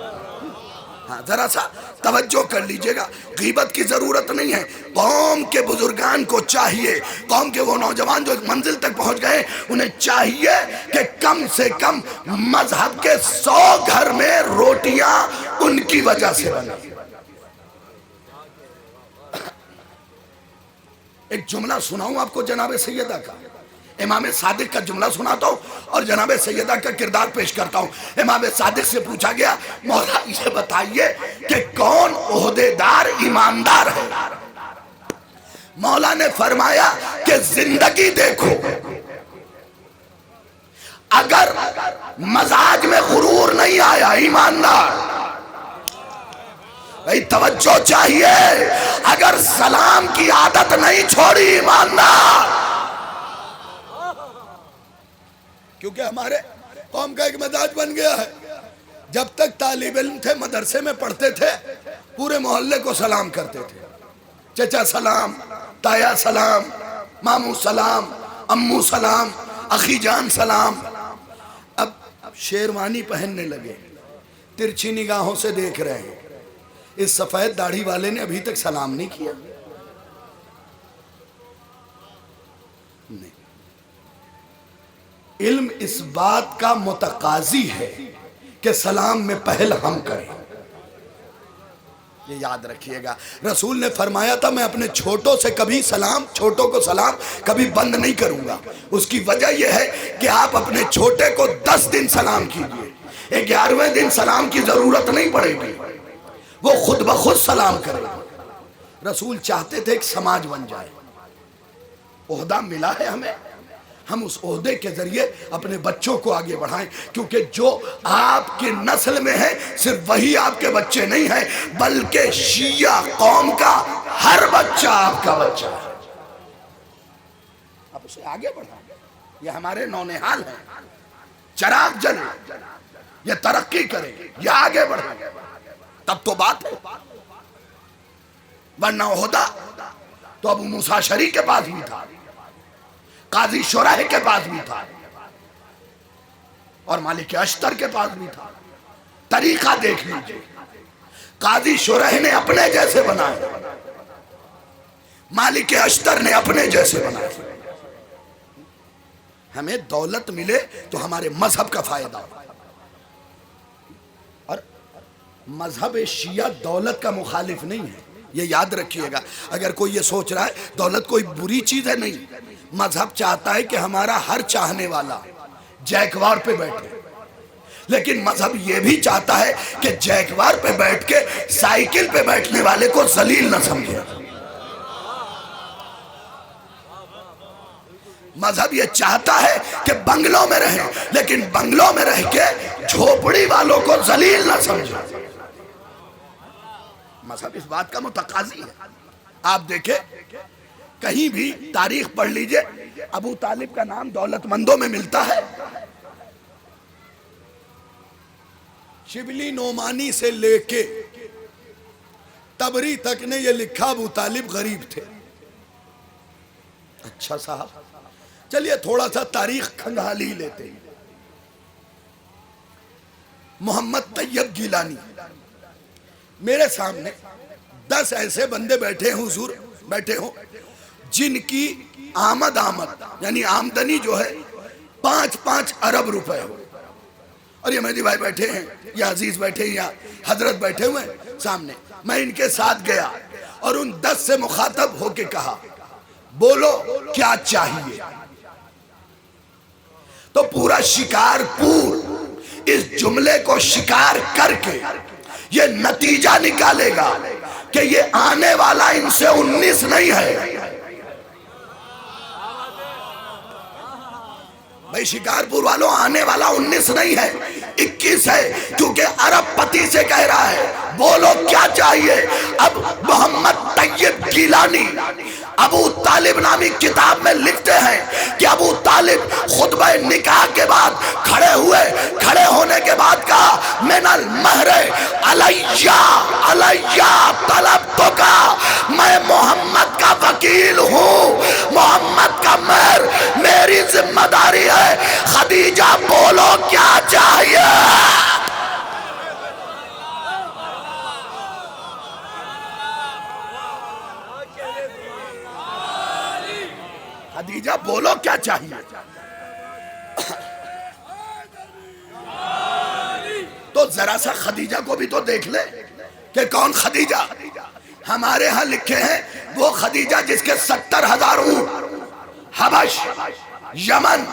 [SPEAKER 2] ہاں ذرا سا توجہ کر لیجئے گا، غیبت کی ضرورت نہیں ہے۔ قوم کے بزرگان کو چاہیے، قوم کے وہ نوجوان جو ایک منزل تک پہنچ گئے، انہیں چاہیے کہ کم سے کم مذہب کے 100 گھر میں روٹیاں ان کی وجہ سے بنیں۔ ایک جملہ سناؤں آپ کو جناب سیدہ کا، امام صادق کا جملہ سناتا ہوں اور جناب سیدہ کا کردار پیش کرتا ہوں۔ امام صادق سے پوچھا گیا، مولا یہ بتائیے کہ کون عہدیدار ایماندار ہے؟ مولا نے فرمایا کہ زندگی دیکھو، اگر مزاج میں غرور نہیں آیا ایماندار، بھئی توجہ چاہیے، اگر سلام کی عادت نہیں چھوڑی ایماندار، کیونکہ ہمارے قوم کا ایک مزاج بن گیا ہے، جب تک طالب علم تھے مدرسے میں پڑھتے تھے پورے محلے کو سلام کرتے تھے، چچا سلام، تایا سلام، مامو سلام، امو سلام، اخی جان سلام۔ اب شیروانی پہننے لگے، ترچھی نگاہوں سے دیکھ رہے ہیں، اس سفید داڑھی والے نے ابھی تک سلام نہیں کیا۔ نہیں، علم اس بات کا متقاضی ہے کہ سلام میں پہل ہم کریں، یہ یاد رکھیے گا۔ رسول نے فرمایا تھا میں اپنے چھوٹوں سے کبھی چھوٹوں کو سلام کبھی بند نہیں کروں گا۔ اس کی وجہ یہ ہے کہ آپ اپنے چھوٹے کو 10 دن سلام کیجئے، 11ویں دن سلام کی ضرورت نہیں پڑے گی، وہ خود بخود سلام کرے گا۔ رسول چاہتے تھے ایک سماج بن جائے، عہدہ ملا ہے ہمیں، ہم اس عہدے کے ذریعے اپنے بچوں کو آگے بڑھائیں، کیونکہ جو آپ کی نسل میں ہے صرف وہی آپ کے بچے نہیں ہیں، بلکہ شیعہ قوم کا ہر بچہ آپ کا بچہ ہے۔ آپ اسے آگے بڑھائیں، یہ ہمارے نونہال ہیں، چراغ جلے، یہ ترقی کرے، یہ آگے بڑھے، تب تو بات ہے، ورنہ عہدہ تو ابو موسیٰ شری کے پاس بھی تھا، قاضی شرح کے پاس بھی تھا، اور مالک اشتر کے پاس بھی تھا۔ طریقہ دیکھ لیجئے، قاضی شرح نے اپنے جیسے بنائے، مالک اشتر نے اپنے جیسے بنائے۔ ہمیں دولت ملے تو ہمارے مذہب کا فائدہ ہو، اور مذہب شیعہ دولت کا مخالف نہیں ہے، یہ یاد رکھیے گا۔ اگر کوئی یہ سوچ رہا ہے دولت کوئی بری چیز ہے، نہیں، مذہب چاہتا ہے کہ ہمارا ہر چاہنے والا جیکوار پہ بیٹھے، لیکن مذہب یہ بھی چاہتا ہے کہ جیکوار پہ بیٹھ کے سائیکل پہ بیٹھنے والے کو ذلیل نہ سمجھے۔ مذہب یہ چاہتا ہے کہ بنگلوں میں رہیں، لیکن بنگلوں میں رہ کے جھوپڑی والوں کو ذلیل نہ سمجھے۔ مذہب اس بات کا متقاضی ہے۔ آپ دیکھیں کہیں بھی تاریخ پڑھ لیجئے، ابو طالب کا نام دولت مندوں میں ملتا ہے۔ شبلی نعمانی سے لے کے تبری تک نے یہ لکھا ابو طالب غریب تھے۔ اچھا صاحب، چلیے تھوڑا سا تاریخ کھنگالی لیتے ہیں۔ محمد طیب گیلانی، میرے سامنے 10 ایسے بندے بیٹھے ہیں، حضور بیٹھے ہوں، جن کی آمد یعنی آمدنی جو ہے 5-5 ارب روپے ہو، اور یہ مہدی بھائی بیٹھے ہیں، یا عزیز بیٹھے ہیں، یا حضرت بیٹھے ہوئے سامنے۔ میں ان کے ساتھ گیا اور ان 10 سے مخاطب ہو کے کہا، بولو کیا چاہیے؟ تو پورا شکارپور اس جملے کو شکار کر کے یہ نتیجہ نکالے گا کہ یہ آنے والا ان سے 19 نہیں ہے۔ بھائی شکارپور والوں، آنے والا 19 نہیں ہے، 21 ہے، کیونکہ عرب پتی سے کہہ رہا ہے بولو کیا چاہیے۔ اب محمد طیب گیلانی ابو طالب نامی کتاب میں لکھتے ہیں کہ ابو طالب خطبہ نکاح کے بعد کھڑے ہوئے، کھڑے ہونے کے بعد کہا من المہر علیہ طلبتو کا، میں محمد کا وکیل ہوں، محمد کا مہر میری ذمہ داری ہے، خدیجہ بولو کیا چاہیے؟ خدیجہ بولو کیا چاہیے؟ تو ذرا سا خدیجہ کو بھی تو دیکھ لے کہ کون خدیجہ. ہمارے ہاں لکھے ہیں وہ خدیجہ جس کے 70,000 اونٹ حبش، یمن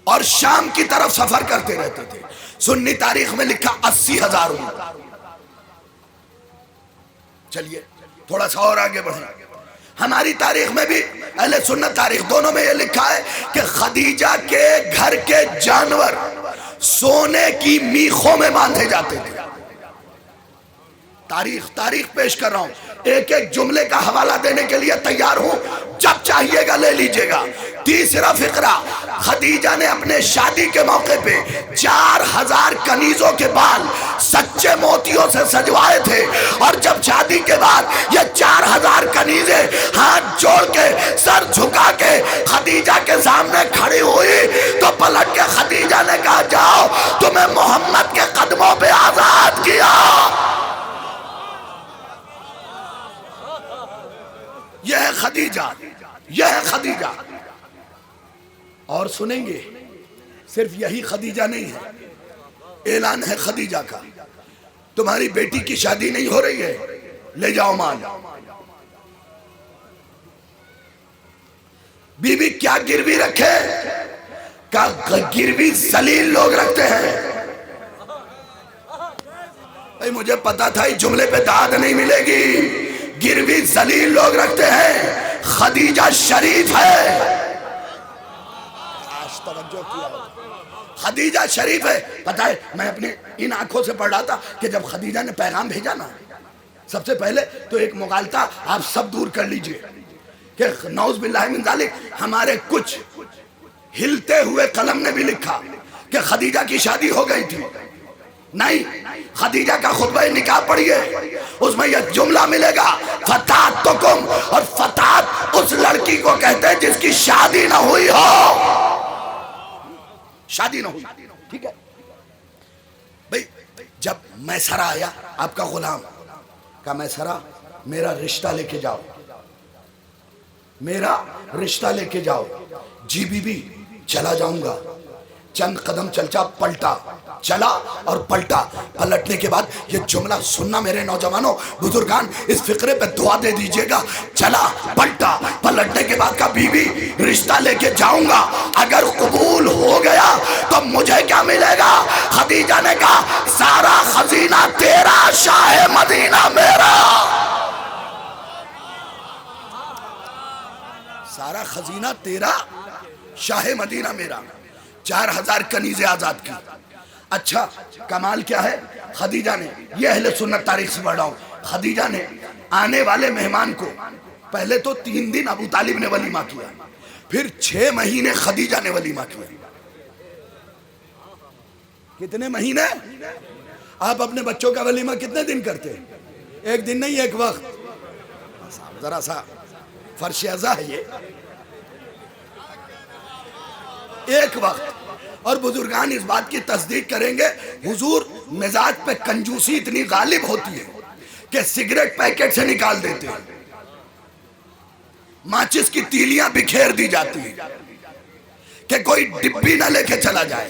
[SPEAKER 2] اور شام کی طرف سفر کرتے رہتے تھے. سنی تاریخ میں لکھا 80,000 اونٹ. چلیے تھوڑا سا اور آگے بڑھیں. ہماری تاریخ میں بھی، اہل سنت تاریخ دونوں میں یہ لکھا ہے کہ خدیجہ کے گھر کے جانور سونے کی میخوں میں باندھے جاتے تھے. تاریخ پیش کر رہا ہوں، ایک ایک جملے کا حوالہ دینے کے لیے تیار ہوں، جب چاہیے گا لے لیجئے گا. تیسرا فقرہ، خدیجہ نے اپنے شادی کے موقع پہ 4,000 کنیزوں کے بال سچے موتیوں سے سجوائے تھے، اور جب شادی کے بعد یہ 4,000 کنیزیں ہاتھ جوڑ کے سر جھکا کے خدیجہ کے سامنے کھڑی ہوئی تو پلٹ کے خدیجہ نے کہا جاؤ تمہیں محمد کے قدموں پہ آزاد کیا. یہ ہے خدیجہ، یہ ہے خدیجہ. اور سنیں گے صرف یہی خدیجہ نہیں ہے، اعلان ہے خدیجہ کا، تمہاری بیٹی کی شادی نہیں ہو رہی ہے، لے جاؤ مال. بی بی کیا گروی رکھے؟ کیا گروی ذلیل لوگ رکھتے ہیں. بھئی مجھے پتا تھا اس جملے پہ داد نہیں ملے گی. گروی ذلیل لوگ رکھتے ہیں، خدیجہ شریف ہے. توجہ کیا، خدیجہ شریف ہے. پتہ ہے میں اپنے ان آنکھوں سے پڑھ رہا تھا کہ جب خدیجہ نے پیغام بھیجا نا، سب سے پہلے تو ایک مغالطہ آپ سب دور کر لیجئے کہ نعوذ باللہ من ذالک ہمارے کچھ ہلتے ہوئے قلم نے بھی لکھا کہ خدیجہ کی شادی ہو گئی تھی. نہیں، خدیجہ کا خطبہ نکاح پڑھیے، اس میں یہ جملہ ملے گا فتاتکم، اور فتات اس لڑکی کو کہتے ہیں جس کی شادی نہ ہوئی ہو. شادی نہ ہوئی، ٹھیک ہے بھئی. جب میسرہ آیا آپ کا غلام کہا میسرہ میرا رشتہ لے کے جاؤ، میرا رشتہ لے کے جاؤ. جی بی بی چلا جاؤں گا. چند قدم چلچا، پلٹا، چلا اور پلٹا. پلٹنے کے بعد یہ جملہ سننا میرے نوجوانوں، بزرگان، اس فقرے پہ دعا دے دیجئے گا. چلا، پلٹا، پلٹنے کے بعد کہا بی بی رشتہ لے کے جاؤں گا، اگر قبول ہو گیا تو مجھے کیا ملے گا؟ خدیجہ نے کہا سارا خزینہ تیرا، شاہ مدینہ میرا. سارا خزینہ تیرا، شاہ مدینہ میرا. 4,000 کنیزیں آزاد کی. اچھا کمال کیا ہے؟ خدیجہ نے، یہ اہل سنت تاریخ سے پڑھ رہا ہوں، خدیجہ نے آنے والے مہمان کو پہلے تو 3 دن ابو طالب نے ولیمہ کیا، پھر 6 مہینے خدیجہ نے ولیمہ کیا. کتنے مہینے؟ آپ اپنے بچوں کا ولیمہ کتنے دن کرتے ہیں؟ ایک دن نہیں، ایک وقت. ذرا سا فرش ازا ہے یہ، ایک وقت. اور بزرگان اس بات کی تصدیق کریں گے، حضور مزاج پہ کنجوسی اتنی غالب ہوتی ہے کہ سگریٹ پیکٹ سے نکال دیتے ہیں، ماچس کی تیلیاں بکھیر دی جاتی ہیں کہ کوئی ڈبی نہ لے کے چلا جائے.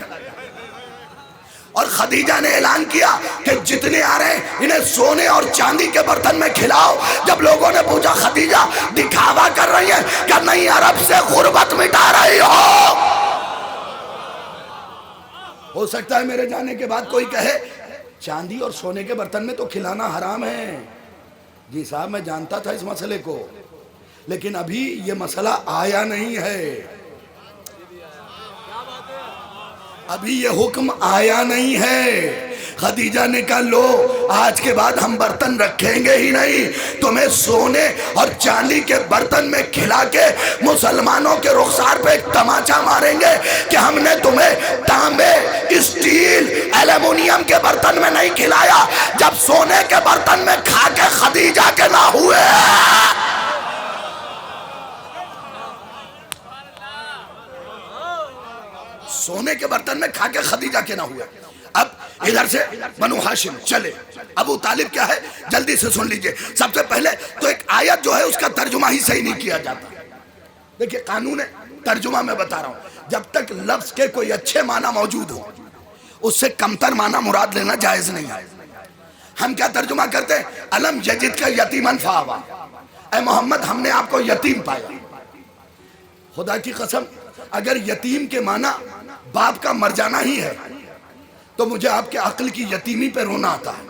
[SPEAKER 2] اور خدیجہ نے اعلان کیا کہ جتنے آ رہے ہیں انہیں سونے اور چاندی کے برتن میں کھلاؤ. جب لوگوں نے پوچھا خدیجہ دکھاوا کر رہی ہیں کہ نہیں عرب سے غربت مٹا رہی ہو سکتا ہے میرے جانے کے بعد کوئی کہے چاندی اور سونے کے برتن میں تو کھلانا حرام ہے. جی صاحب میں جانتا تھا اس مسئلے کو، لیکن ابھی یہ مسئلہ آیا نہیں ہے، ابھی یہ حکم آیا نہیں ہے. خدیجہ نے کہا لو آج کے بعد ہم برتن رکھیں گے ہی نہیں، تمہیں سونے اور چاندی کے برتن میں کھلا کے مسلمانوں کے رخسار پہ ایک تماچا ماریں گے کہ ہم نے تمہیں تانبے، اسٹیل، ایلومینیم کے برتن میں نہیں کھلایا جب سونے کے برتن میں کھا کے خدیجہ کے نہ ہوئے. سونے کے برتن میں کھا کے خدیجہ کے نہ ہوئے. اب ادھر سے بنو ہاشم چلے. ابو طالب کیا ہے جلدی سے سن لیجئے. سب سے پہلے تو ایک آیت جو ہے اس کا ترجمہ ہی صحیح نہیں کیا جاتا. دیکھیں قانون ترجمہ میں بتا رہا ہوں، جب تک لفظ کے کوئی اچھے معنی موجود ہو اس سے کمتر معنی مراد لینا جائز نہیں ہے۔ ہم کیا ترجمہ کرتے ہیں؟ الم یجد کا یتیمن فآوا، اے محمد ہم نے آپ کو یتیم پایا۔ خدا کی قسم اگر یتیم کے معنی باپ کا مر جانا ہی ہے تو مجھے آپ کے عقل کی یتیمی پہ رونا آتا ہے۔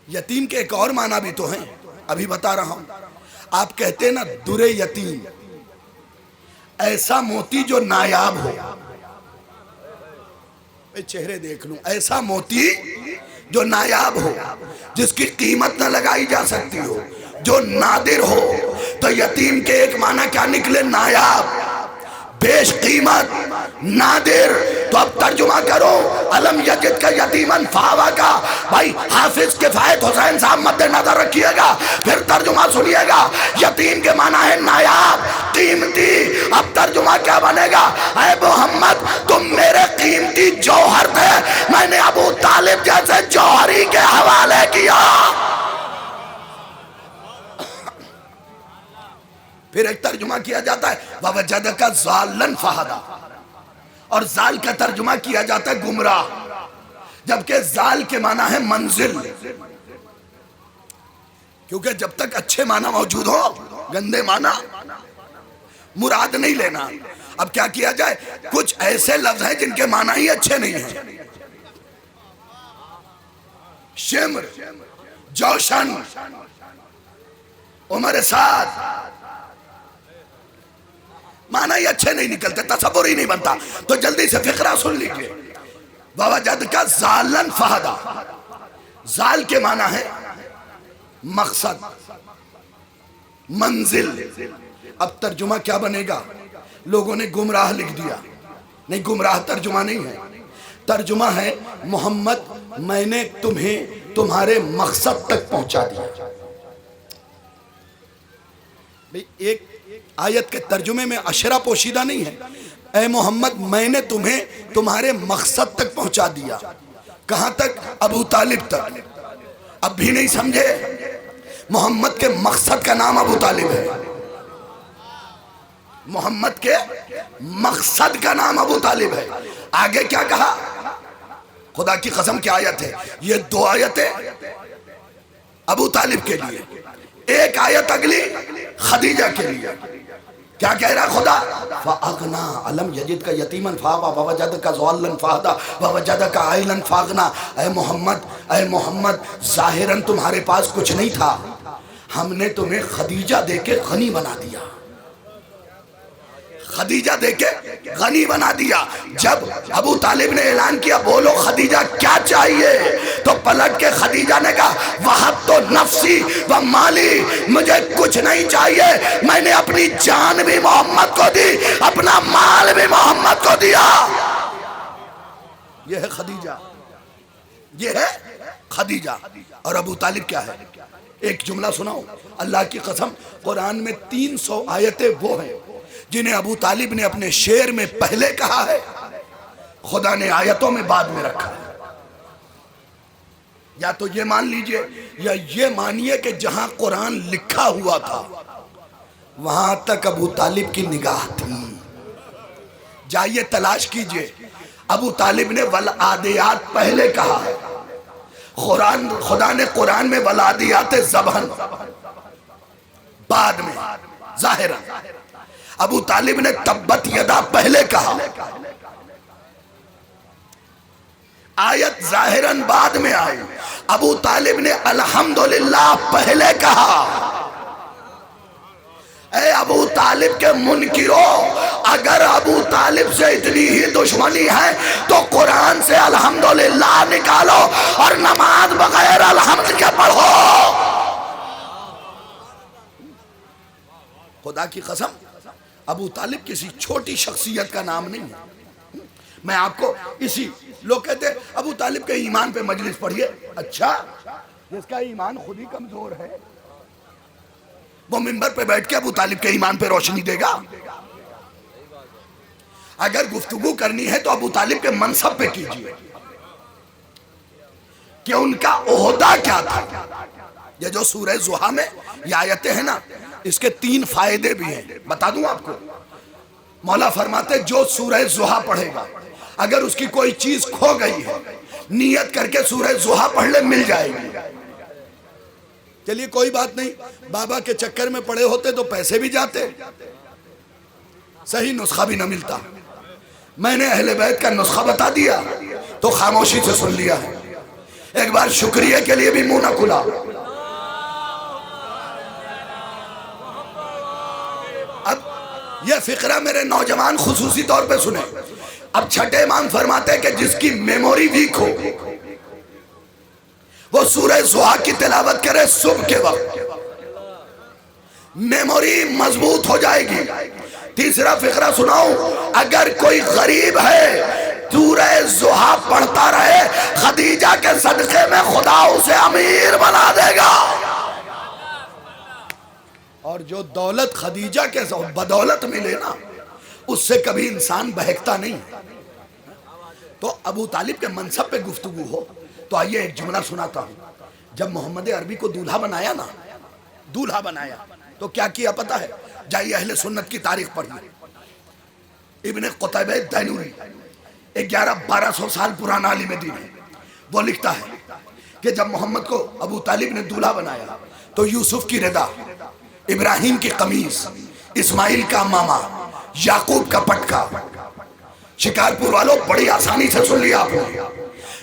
[SPEAKER 2] یتیم کے ایک اور معنی بھی تو ہیں، ابھی بتا رہا ہوں۔ آپ کہتے ہیں نا در یتیم، ایسا موتی جو نایاب ہو، میں چہرے دیکھ لوں، ایسا موتی جو نایاب ہو، جس کی قیمت نہ لگائی جا سکتی ہو، جو نادر ہو۔ تو یتیم کے ایک معنی کیا نکلے؟ نایاب، بیش قیمت، نادر۔ تو اب ترجمہ کرو الم یجد کا یتیمن فآوا کا، بھائی حافظ کفایت حسین صاحب مد نظر رکھیے گا، پھر ترجمہ سنیے گا۔ یتیم کے معنی ہے نایاب، قیمتی۔ اب ترجمہ کیا بنے گا؟ اے محمد تم میرے قیمتی جوہر تھے، میں نے ابو طالب جیسے جوہری کے حوالے کیا۔ پھر ایک ترجمہ کیا جاتا ہے وَوَجَدَكَ ضَالًّا فَهَدَىٰ، اور زال کا ترجمہ کیا جاتا ہے گمراہ، جبکہ زال کے معنی ہے منزل۔ کیونکہ جب تک اچھے معنی موجود ہو گندے معنی مراد نہیں لینا۔ اب کیا کیا جائے؟ کچھ ایسے لفظ ہیں جن کے معنی ہی اچھے نہیں ہیں۔ شمر، جوشن، عمر سعد، معنی ہی اچھے نہیں نکلتے، تصور ہی نہیں بنتا۔ تو جلدی سے فقرہ سن لیجئے۔ وَوَجَدْكَ ضَالًّا فَهَدَىٰ، زال کے معنی ہے مقصد، منزل۔ اب ترجمہ کیا بنے گا؟ لوگوں نے گمراہ لکھ دیا، نہیں، گمراہ ترجمہ نہیں ہے، ترجمہ ہے محمد میں نے تمہیں تمہارے مقصد تک پہنچا دیا۔ ایک آیت کے ترجمے میں اشرا پوشیدہ نہیں ہے۔ اے محمد میں نے تمہیں تمہارے مقصد تک پہنچا دیا۔ کہاں تک؟ ابو طالب تک۔ اب بھی نہیں سمجھے؟ محمد کے مقصد کا نام ابو طالب ہے، محمد کے مقصد کا نام ابو طالب ہے۔ آگے کیا کہا؟ خدا کی قسم کی آیت ہے، یہ دو آیتیں ابو طالب کے لیے، ایک آیت اگلی خدیجہ کے لیے۔ کیا کہہ رہا خدا؟ فَأَغْنَا، علم یجد کا یتیمن فآوا وَوَجَدَكَ ضَالًّا فَهَدَىٰ وَوَجَدَكَ عَائِلًا فَأَغْنَىٰ۔ اے محمد ظاہراً تمہارے پاس کچھ نہیں تھا، ہم نے تمہیں خدیجہ دے کے غنی بنا دیا، خدیجہ دے کے غنی بنا دیا۔ جب ابو طالب نے اعلان کیا بولو خدیجہ کیا چاہیے، تو پلٹ کے خدیجہ نے کہا وَحَبْتُ نَفْسِي وَمَالِي، مجھے کچھ نہیں چاہیے، میں نے اپنی جان بھی محمد کو دی، اپنا مال بھی محمد کو دیا۔ یہ ہے خدیجہ، یہ ہے خدیجہ۔ اور ابو طالب کیا ہے؟ ایک جملہ سناؤ، اللہ کی قسم قرآن میں 300 آیتیں وہ ہیں جنہیں ابو طالب نے اپنے شعر میں پہلے کہا ہے، خدا نے آیتوں میں بعد میں رکھا ہے۔ یا تو یہ مان لیجئے یا یہ مانیے کہ جہاں قرآن لکھا ہوا تھا وہاں تک ابو طالب کی نگاہ تھی۔ جائیے تلاش کیجئے، ابو طالب نے والعادیات پہلے کہا ہے، خدا نے قرآن میں والعادیات ذبحًا بعد میں ظاہراً، ابو طالب نے تبت یدا پہلے کہا، آیت ظاہراً بعد میں آئی۔ ابو طالب نے الحمدللہ پہلے کہا۔ اے ابو طالب کے منکرو، اگر ابو طالب سے اتنی ہی دشمنی ہے تو قرآن سے الحمدللہ نکالو اور نماز بغیر الحمد کے پڑھو۔ خدا کی قسم ابو طالب کسی چھوٹی شخصیت کا نام نہیں ہے۔ میں آپ کو اسی لوگ کہتے ہیں ابو طالب کے ایمان پہ مجلس پڑھیے، اچھا جس کا ایمان خود ہی کمزور ہے وہ منبر پہ بیٹھ کے ابو طالب کے ایمان پہ روشنی دے گا؟ اگر گفتگو کرنی ہے تو ابو طالب کے منصب پہ کیجئے کہ ان کا عہدہ کیا تھا۔ یہ جو سورہ زحا میں یہ آیتیں ہیں نا، اس کے 3 فائدے بھی ہیں، بتا دوں آپ کو۔ مولا فرماتے جو سورہ ضحیٰ پڑھے گا، اگر اس کی کوئی چیز کھو گئی ہے، نیت کر کے سورہ ضحیٰ پڑھ لے، مل جائے گی۔ چلیے کوئی بات نہیں، بابا کے چکر میں پڑے ہوتے تو پیسے بھی جاتے، صحیح نسخہ بھی نہ ملتا۔ میں نے اہل بیت کا نسخہ بتا دیا تو خاموشی سے سن لیا ہے۔ ایک بار شکریہ کے لیے بھی منہ نہ کھلا۔ اب یہ فقرہ میرے نوجوان خصوصی طور پہ سنیں۔ اب چھٹے امام فرماتے ہیں کہ جس کی میموری ویک ہو وہ سورہ ضحیٰ کی تلاوت کرے صبح کے وقت، میموری مضبوط ہو جائے گی۔ تیسرا فقرہ سناؤں، اگر کوئی غریب ہے سورہ ضحیٰ پڑھتا رہے، خدیجہ کے صدقے میں خدا اسے امیر بنا دے گا۔ اور جو دولت خدیجہ کے بدولت ملے نا، اس سے کبھی انسان بہکتا نہیں۔ تو ابو طالب کے منصب پہ گفتگو ہو تو آئیے ایک جملہ سناتا ہوں۔ جب محمد عربی کو دولہا بنایا نا، دولہا بنایا تو کیا کیا پتہ ہے؟ جائیے اہل سنت کی تاریخ پڑھیے۔ ابن قتیبہ دینوری 1100-1200 سال پرانا عالم دین ہے، وہ لکھتا ہے کہ جب محمد کو ابو طالب نے دولہا بنایا تو یوسف کی ردا، ابراہیم کی قمیص، اسماعیل کا ماما، یعقوب کا پٹکا۔ شکارپور والوں بڑی آسانی سے سن لیا آپ نے،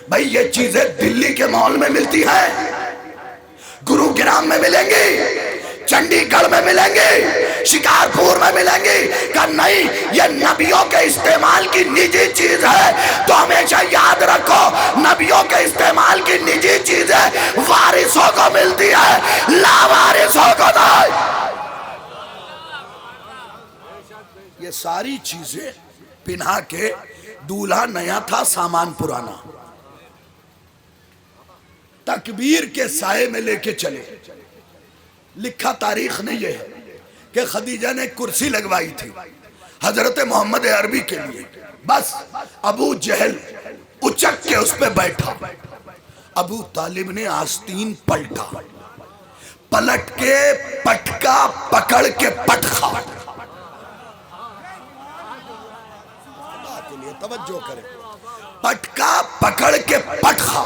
[SPEAKER 2] بھائی یہ چیزیں دلی کے مال میں ملتی ہیں، گرو گرام میں ملیں گی، چنڈی گڑھ میں ملیں گے، شکارپور میں ملیں گے۔ کہ نہیں، یہ نبیوں کے استعمال کی نجی چیز ہے۔ تو ہمیشہ یاد رکھو، نبیوں کے استعمال کی نجی چیزیں وارثوں کو ملتی ہے، لاوارثوں کو نہیں۔ یہ ساری چیزیں پنہا کے دولہا نیا تھا، سامان پرانا، تکبیر کے سائے میں لے کے چلے۔ لکھا تاریخ نے یہ ہے کہ خدیجہ نے کرسی لگوائی تھی حضرت محمد عربی کے لیے، بس ابو جہل اچک کے اس پہ بیٹھا، ابو طالب نے آستین پلٹا، پلٹ کے پٹکا پکڑ کے پٹخا۔ توجہ کریں، پٹکا پکڑ کے پٹخا،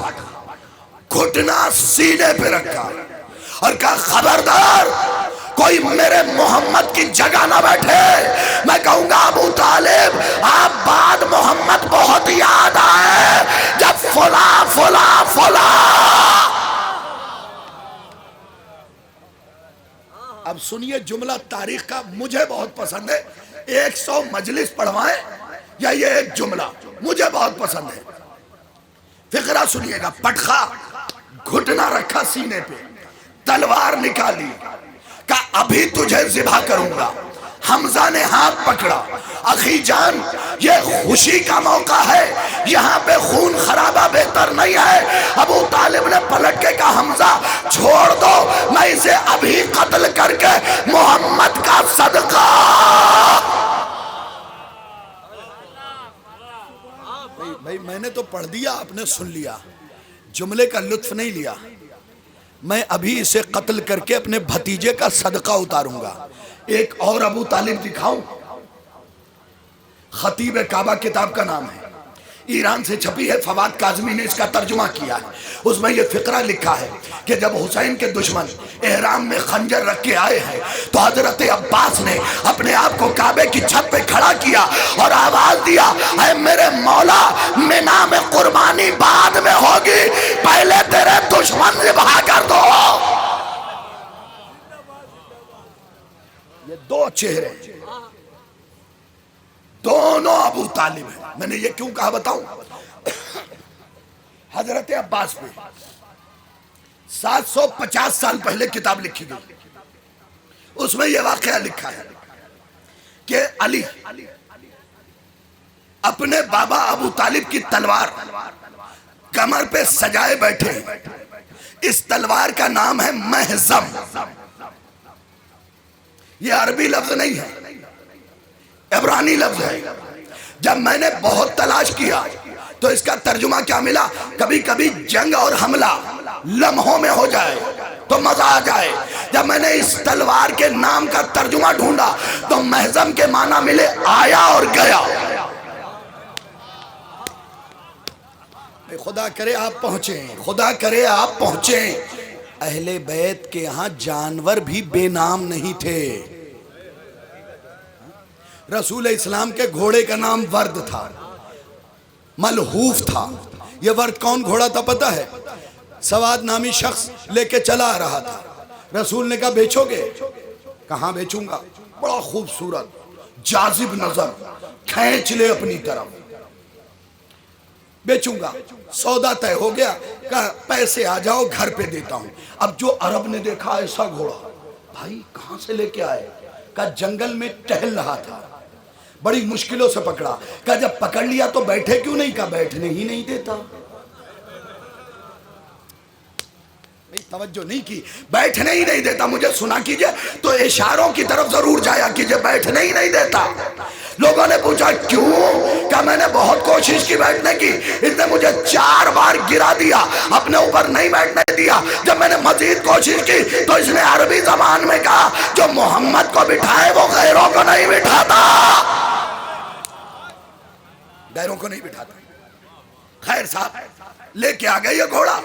[SPEAKER 2] گھٹنا سینے پہ رکھا اور کہا خبردار کوئی میرے محمد کی جگہ نہ بیٹھے۔ میں کہوں گا ابو طالب آپ بعد محمد بہت یاد آئے جب فلاں فلاں فلاں۔ اب سنیے جملہ تاریخ کا، مجھے بہت پسند ہے۔ 100 مجلس پڑھوائیں یا یہ ایک جملہ مجھے بہت پسند ہے۔ فقرہ سنیے گا، پٹخا، گھٹنا رکھا سینے پہ، تلوار نکالی، کہا ابھی تجھے ذبح کروں گا۔ حمزہ نے ہاتھ پکڑا، اخی جان یہ خوشی کا موقع ہے، یہاں پہ خون خرابہ بہتر نہیں ہے۔ ابو طالب نے پلٹ کے کہا حمزہ چھوڑ دو، میں اسے ابھی قتل کر کے محمد کا صدقہ۔ بھائی میں نے تو پڑھ دیا، آپ نے سن لیا، جملے کا لطف نہیں لیا۔ میں ابھی اسے قتل کر کے اپنے بھتیجے کا صدقہ اتاروں گا۔ ایک اور ابو طالب دکھاؤں، خطیب کعبہ کتاب کا نام ہے، ایران سے چھپی ہے، فواد کاظمی نے اس کا ترجمہ کیا ہے۔ اس میں یہ فقرہ لکھا ہے کہ جب حسین کے دشمن احرام میں خنجر رکھ کے آئے ہیں تو حضرت عباس نے اپنے آپ کو کعبے کی چھت پہ کھڑا کیا اور آواز دیا، اے میرے مولا مینا میں قربانی بعد میں ہوگی، پہلے تیرے دشمن ذبح کر دو۔ یہ دو چہرے دونوں ابو طالب ہیں۔ میں نے یہ کیوں کہا بتاؤں؟ حضرت عباس پہ 750 سال پہلے کتاب لکھی گئی، اس میں یہ واقعہ لکھا ہے کہ علی اپنے بابا ابو طالب کی تلوار کمر پہ سجائے بیٹھے ہیں۔ اس تلوار کا نام ہے محزم، یہ عربی لفظ نہیں ہے، عبرانی لفظ ہے۔ جب میں نے بہت تلاش کیا تو اس کا ترجمہ کیا ملا، کبھی کبھی جنگ اور حملہ لمحوں میں ہو جائے تو مزہ آ جائے، جب میں نے اس تلوار کے نام کا ترجمہ ڈھونڈا تو محزم کے معنی ملے آیا اور گیا۔ خدا کرے آپ پہنچیں، خدا کرے آپ پہنچیں۔ اہل بیت کے ہاں جانور بھی بے نام نہیں تھے۔ رسول اسلام کے گھوڑے کا نام ورد تھا، ملحوف تھا۔ یہ ورد کون گھوڑا تھا پتہ ہے؟ سواد نامی شخص لے کے چلا آ رہا تھا۔ رسول نے کہا بیچو گے؟ کہاں بیچوں گا؟ بڑا خوبصورت، جاذب نظر، کھینچ لے اپنی طرف۔ بیچوں گا۔ سودا طے ہو گیا، کہا پیسے آ جاؤ گھر پہ دیتا ہوں۔ اب جو عرب نے دیکھا ایسا گھوڑا، بھائی کہاں سے لے کے آئے؟ کہا جنگل میں ٹہل رہا تھا، بڑی مشکلوں سے پکڑا۔ کہا جب پکڑ لیا تو بیٹھے کیوں نہیں؟ کہا بیٹھنے ہی نہیں دیتا۔ توجہ نہیں کی، بیٹھنے ہی نہیں دیتا۔ مجھے سنا کیجئے تو اشاروں کی طرف ضرور جایا کیجئے، بیٹھنے ہی نہیں دیتا۔ لوگوں نے پوچھا کیوں؟ کہ میں نے بہت کوشش کی بیٹھنے کی، اس نے مجھے 4 بار گرا دیا، اپنے اوپر نہیں بیٹھنے دیا۔ جب میں نے مزید کوشش کی تو اس نے عربی زبان میں کہا جو محمد کو بٹھائے وہ غیروں کو نہیں بٹھاتا، غیروں کو نہیں بٹھاتا۔ خیر صاحب لے کے آ گئے یہ گھوڑا۔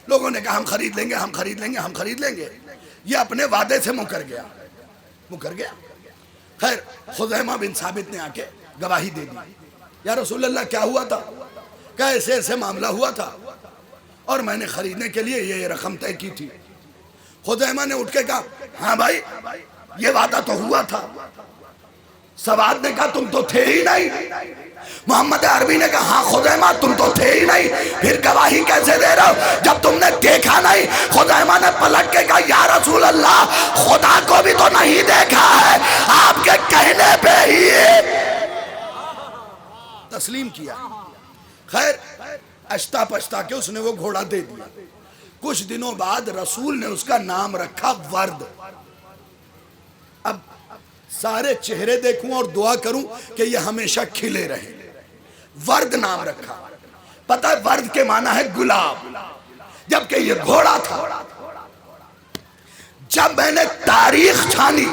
[SPEAKER 2] لوگوں نے کہا ہم خرید لیں گے، ہم خرید لیں گے، ہم خرید لیں گے۔ یہ اپنے وعدے سے مکر گیا۔ خیر خزیمہ بن ثابت نے آ کے گواہی دے دی، یا رسول اللہ کیا ہوا تھا؟ کہا ایسے ایسے معاملہ ہوا تھا اور میں نے خریدنے کے لیے یہ رقم طے کی تھی۔ خزیمہ نے اٹھ کے کہا ہاں بھائی یہ وعدہ تو ہوا تھا۔ سواد نے کہا تم تو تھے ہی نہیں۔ محمد عربی نے کہا ہاں خزیمہ تم تو تھے ہی نہیں، پھر گواہی کیسے دے رہے ہو جب تم نے دیکھا نہیں؟ خزیمہ نے پلٹ کے کہا یا رسول اللہ خدا کو بھی تو نہیں دیکھا ہے، آپ کے کہنے پہ ہی تسلیم کیا۔ خیر اشتا پشتا کے اس نے وہ گھوڑا دے دیا۔ کچھ دنوں بعد رسول نے اس کا نام رکھا ورد۔ اب سارے چہرے دیکھوں اور دعا کروں کہ یہ ہمیشہ کھلے رہیں۔ ورد نام رکھا، پتہ ہے ورد کے معنی ہے گلاب، جبکہ یہ گھوڑا تھا۔ جب میں نے تاریخ چھانی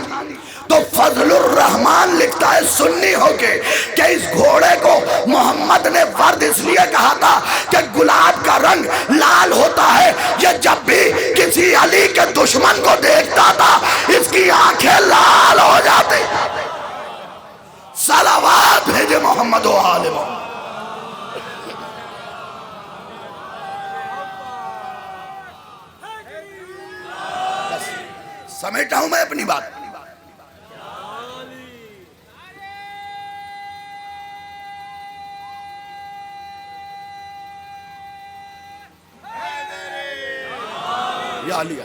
[SPEAKER 2] تو فضل الرحمن لکھتا ہے سنی ہو کے کہ اس گھوڑے کو محمد نے ورد اس لیے کہا تھا کہ گلاب کا رنگ لال ہوتا ہے، یہ جب بھی کسی علی کے دشمن کو دیکھتا تھا اس کی آنکھیں لال ہو جاتی۔ صلوات بھیجے محمد و آل محمد۔ سمیٹا ہوں میں اپنی بات۔ یا علی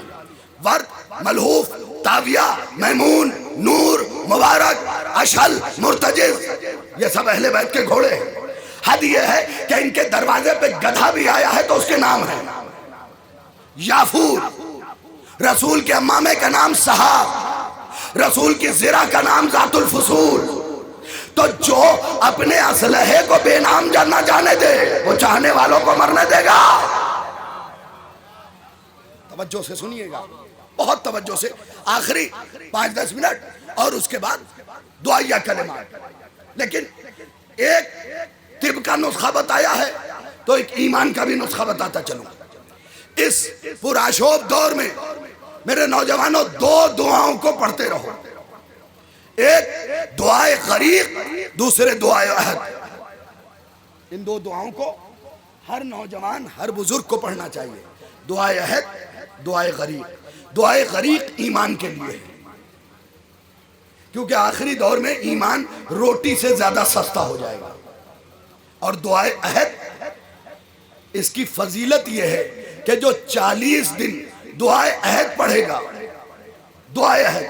[SPEAKER 2] ورد، ملحوف، تاویہ، میمون، نور، مبارک، اشہل، مرتجز، یہ سب اہل بیت کے گھوڑے ہیں۔ حد یہ ہے کہ ان کے دروازے پہ گدھا بھی آیا ہے تو اس کے نام ہے یافور، رسول کے امامے کا نام صحاب، رسول کی زرہ کا نام ذات الفصول۔ تو جو اپنے اسلحے کو بے نام نہ جانے دے وہ چاہنے والوں کو مرنے دے گا۔ توجہ سے سنیے گا، بہت توجہ سے، آخری 5-10 منٹ اور اس کے بعد دعائیہ کلمات۔ لیکن ایک طب کا نسخہ بتایا ہے تو ایک ایمان کا بھی نسخہ بتاتا چلوں۔ اس پرآشوب دور میں میرے نوجوانوں 2 دعاؤں کو پڑھتے رہو، ایک دعائے غریق، دوسرے دعائے عہد۔ ان 2 دعاؤں کو ہر نوجوان ہر بزرگ کو پڑھنا چاہیے، دعائے عہد، دعائے غریق۔ دعائے غریق ایمان کے لیے ہے کیونکہ آخری دور میں ایمان روٹی سے زیادہ سستا ہو جائے گا، اور دعائے عہد اس کی فضیلت یہ ہے کہ جو 40 دن دعائے عہد پڑھے گا، دعائے عہد،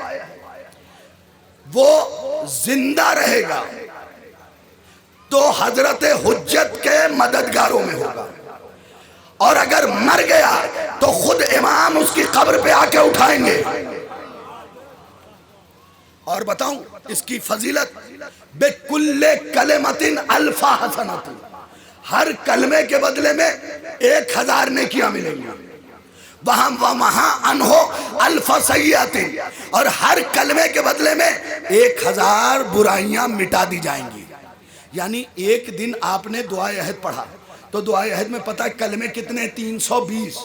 [SPEAKER 2] وہ زندہ رہے گا تو حضرت حجت کے مددگاروں میں ہوگا، اور اگر مر گیا تو خود امام اس کی قبر پہ آ کے اٹھائیں گے۔ اور بتاؤں اس کی فضیلت، بِكُلِّ كَلِمَةٍ أَلْفَ حَسَنَةٍ، ہر کلمے کے بدلے میں 1000 نیکیاں ملیں گی۔ وہاں انہو الف سیئۃ، اور ہر کلمے کے بدلے میں 1000 برائیاں مٹا دی جائیں گی۔ یعنی ایک دن آپ نے دعائے عہد پڑھا تو دعائے عہد میں پتہ ہے کلمے کتنے؟ 320۔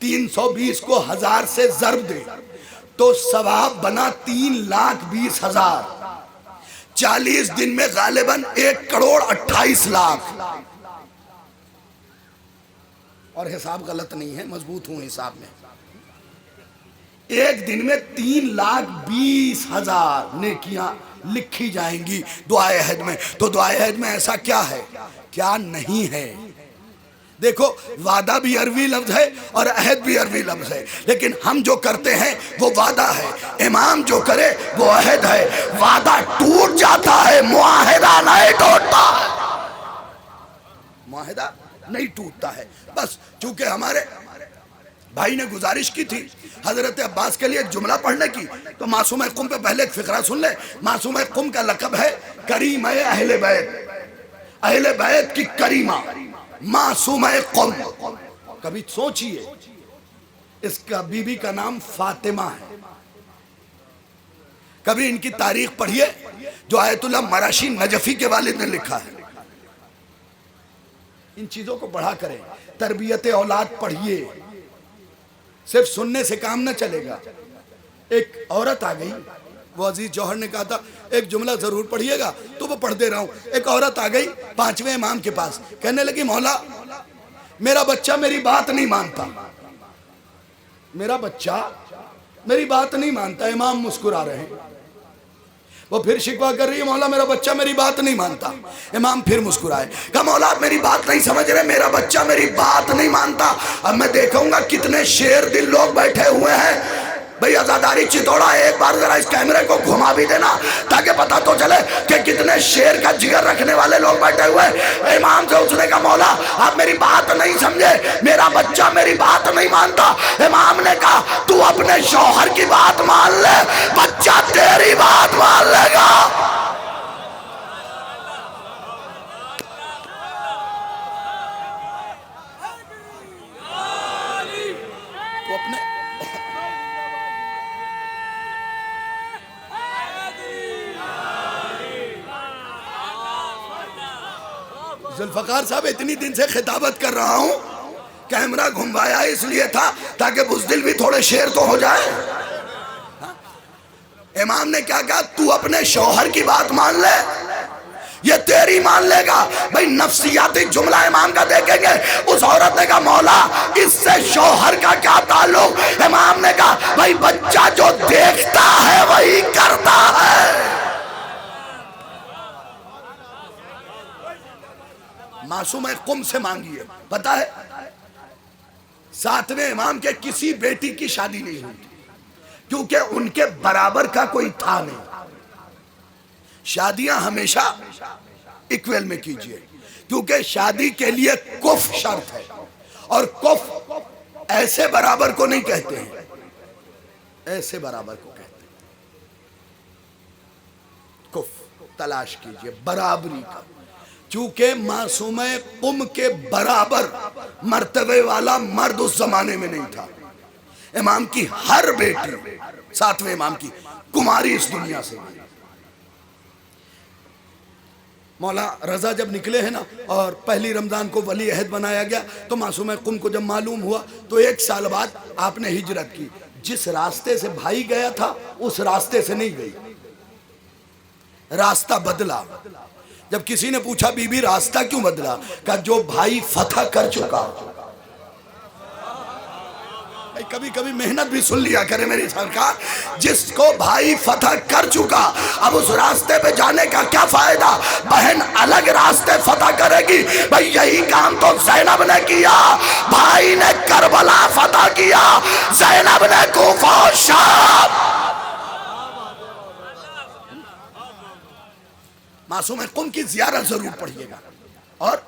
[SPEAKER 2] 320 کو 1000 سے ضرب دے تو ثواب بنا 3,20,000۔ 40 دن میں غالباً 1,28,00,000۔ اور حساب غلط نہیں ہے، مضبوط ہوں حساب میں۔ ایک دن میں 3,20,000 نیکیاں لکھی جائیں گی دعائے عہد میں۔ تو دعائے عہد میں ایسا کیا ہے، کیا نہیں ہے؟ دیکھو وعدہ بھی عربی لفظ ہے اور عہد بھی عربی لفظ ہے، لیکن ہم جو کرتے ہیں وہ وعدہ ہے، امام جو کرے وہ عہد ہے۔ وعدہ ٹوٹ جاتا ہے، معاہدہ نہیں ٹوٹتا ہے، معاہدہ نہیں ٹوٹتا ہے۔ بس چونکہ ہمارے بھائی نے گزارش کی تھی حضرت عباس کے لیے ایک جملہ پڑھنے کی، تو معصوم قم پہ پہلے ایک فقرہ سن لے۔ معصوم قم کا لقب ہے کریم اہل بیت، اہل بیت کی کریمہ معصوم قم۔ کبھی سوچئے اس کا بی بی کا نام فاطمہ ہے، کبھی ان کی تاریخ پڑھیے جو آیت اللہ مراشی نجفی کے والد نے لکھا ہے۔ ان چیزوں کو پڑھا کریں، تربیت اولاد پڑھیے، صرف سننے سے کام نہ چلے گا۔ ایک عورت آ گئی، وہ عزیز جوہر نے کہا تھا ایک جملہ ضرور پڑھیے گا، تو وہ پڑھ دے رہا ہوں۔ ایک عورت آ گئی 5ویں امام کے پاس، کہنے لگی مولا میرا بچہ میری بات نہیں مانتا، میرا بچہ میری بات نہیں مانتا۔ امام مسکرا رہے ہیں، وہ پھر شکوہ کر رہی ہے مولا میرا بچہ میری بات نہیں مانتا۔ امام پھر مسکرائے، کہا مولا آپ میری بات نہیں سمجھ رہے، میرا بچہ میری بات نہیں مانتا۔ اب میں دیکھوں گا کتنے شیر دل لوگ بیٹھے ہوئے ہیں۔ بھئی عزاداری چتوڑا ایک بار ذرا اس کیمرے کو گھما بھی دینا تاکہ پتہ تو چلے کہ کتنے شیر کا جگر رکھنے والے لوگ بیٹھے ہوئے۔ امام سے اس نے کہا مولا آپ میری بات نہیں سمجھے، میرا بچہ میری بات نہیں مانتا۔ امام نے کہا تو اپنے شوہر کی بات مان لے، بچہ تیری بات مان لے گا۔ تو اپنے ذوالفقار صاحب اتنی دن سے خطابت کر رہا ہوں، کیمرہ گھموایا اس لیے تھا تاکہ بزدل بھی تھوڑے شیر تو ہو جائے۔ امام نے کیا کہا تو اپنے شوہر کی بات مان لے، یہ تیری مان لے گا۔ بھئی نفسیاتی جملہ امام کا دیکھیں گے۔ اس عورت نے کہا مولا اس سے شوہر کا کیا تعلق؟ امام نے کہا بھئی بچہ جو دیکھتا ہے وہی کرتا ہے۔ معصوم قم سے مانگیے، پتہ ہے 7ویں امام کے کسی بیٹی کی شادی نہیں ہوئی کیونکہ ان کے برابر کا کوئی تھا نہیں۔ شادیاں ہمیشہ ایکویل میں کیجئے کیونکہ شادی کے لیے کف شرط ہے، اور کف ایسے برابر کو نہیں کہتے ہیں، ایسے برابر کو کہتے ہیں۔ کف تلاش کیجئے برابری کا، چونکہ معصوم قم کے برابر مرتبے والا مرد اس زمانے میں نہیں تھا۔ امام کی ہر بیٹی 7ویں امام کی کماری اس دنیا سے گئی۔ مولا رضا جب نکلے ہیں نا اور پہلی رمضان کو ولی عہد بنایا گیا تو معصوم قم کو جب معلوم ہوا تو 1 سال بعد آپ نے ہجرت کی۔ جس راستے سے بھائی گیا تھا اس راستے سے نہیں گئی، راستہ بدلا۔ جب کسی نے پوچھا بی بی راستہ کیوں بدلا؟ کہا جو بھائی فتح کر چکا۔ کبھی کبھی محنت بھی سن لیا کرے میری سرکار، جس کو بھائی فتح کر چکا اب اس راستے پہ جانے کا کیا فائدہ؟ بہن الگ راستے فتح کرے گی۔ بھئی یہی کام تو زینب نے کیا، بھائی نے کربلا فتح کیا، زینب نے کوفہ و شام۔ معصوم قم کی زیارت ضرور پڑھیے گا۔ اور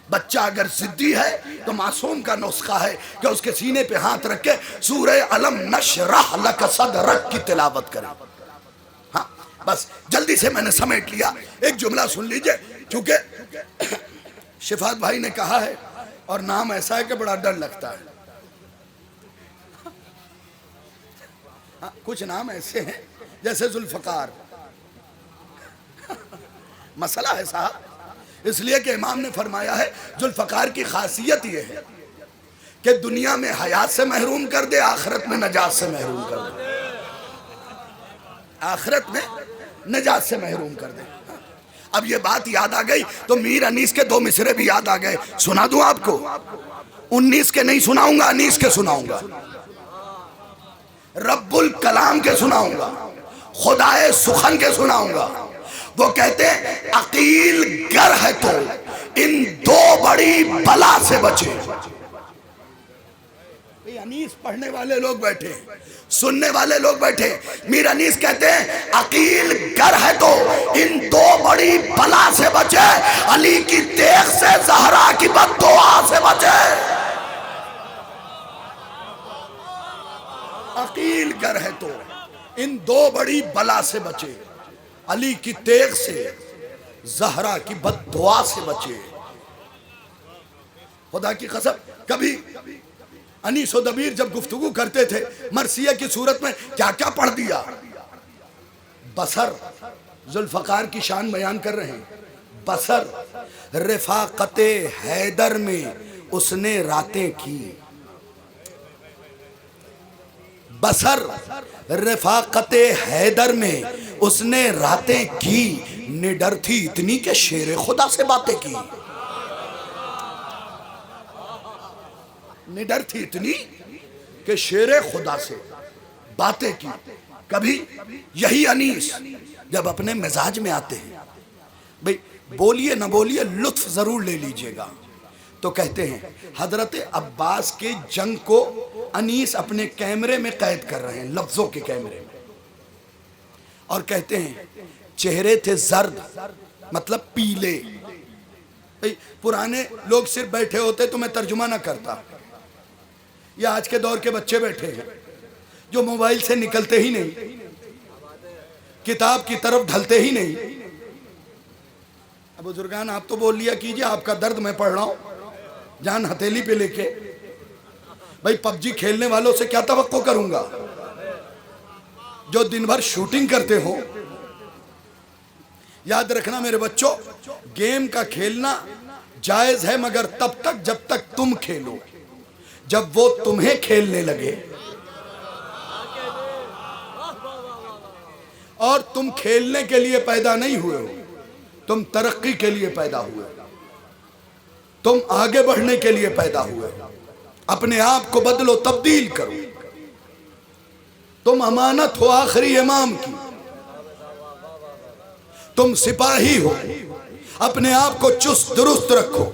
[SPEAKER 2] بچہ اگر ضدی ہے تو معصوم کا نسخہ ہے کہ اس کے سینے پہ ہاتھ رکھ کے سورہ علم نشرح لک صدرک کی تلاوت کریں۔ ہاں بس جلدی سے میں نے سمیٹ لیا، ایک جملہ سن لیجئے چونکہ شفاعت بھائی نے کہا ہے اور نام ایسا ہے کہ بڑا ڈر لگتا ہے۔ ہاں، کچھ نام ایسے ہیں جیسے ذوالفقار، مسئلہ ہے صاحب، اس لیے کہ امام نے فرمایا ہے ذوالفقار کی خاصیت یہ ہے کہ دنیا میں حیات سے محروم کر دے، آخرت میں نجات سے محروم کر دے، آخرت میں نجات سے محروم کر دے۔ اب یہ بات یاد آ گئی تو میر انیس کے 2 مصرے بھی یاد آ گئے، سنا دوں آپ کو؟ 19 کے نہیں سناؤں گا، انیس کے سناؤں گا، رب الکلام کے سناؤں گا، خدائے سخن کے سناؤں گا۔ وہ کہتے ہیں عقیل گر ہے تو ان 2 بڑی بلا سے بچے۔ انیس پڑھنے والے لوگ بیٹھے، سننے والے لوگ بیٹھے، میر انیس کہتے ہیں عقیل گر ہے تو ان 2 بڑی بلا سے بچے، علی کی دیکھ سے زہرا کی بد دعا سے بچے۔ عقیل گر ہے تو ان 2 بڑی بلا سے بچے، علی کی تیغ سے زہرا کی بد دعا سے بچے۔ خدا کی قسم، کبھی انیس و دبیر جب گفتگو کرتے تھے مرثیہ کی صورت میں کیا کیا پڑھ دیا۔ بصر، ذوالفقار کی شان بیان کر رہے ہیں، بصر رفاقت حیدر میں اس نے راتیں کی، بصر رفاقت حیدر میں اس نے راتیں کی، نڈر تھی اتنی کہ شیر خدا سے باتیں کی، نڈر تھی اتنی کہ شیر خدا سے باتیں کی۔ کبھی یہی انیس جب اپنے مزاج میں آتے ہیں، بھئی بولیے نہ بولیے لطف ضرور لے لیجئے گا، تو کہتے ہیں حضرت عباس کے جنگ کو انیس اپنے کیمرے میں قید کر رہے ہیں، لفظوں کے کیمرے میں، اور کہتے ہیں چہرے تھے زرد، مطلب پیلے۔ پرانے لوگ صرف بیٹھے ہوتے تو میں ترجمہ نہ کرتا، یہ آج کے دور کے بچے بیٹھے ہیں جو موبائل سے نکلتے ہی نہیں، کتاب کی طرف ڈھلتے ہی نہیں۔ اب بزرگان آپ تو بول لیا کیجئے، آپ کا درد میں پڑھ رہا ہوں جان ہتھیلی پہ لے کے۔ بھائی پب جی کھیلنے والوں سے کیا توقع کروں گا جو دن بھر شوٹنگ کرتے ہو۔ یاد رکھنا میرے بچوں، گیم کا کھیلنا جائز ہے مگر تب تک جب تک تم کھیلو، جب وہ تمہیں کھیلنے لگے اور تم کھیلنے کے لیے پیدا نہیں ہوئے ہو، تم ترقی کے لیے پیدا ہوئے، تم آگے بڑھنے کے لیے پیدا ہوئے، اپنے آپ کو بدلو، تبدیل کرو، تم امانت ہو آخری امام کی، تم سپاہی ہو، اپنے آپ کو چست درست رکھو،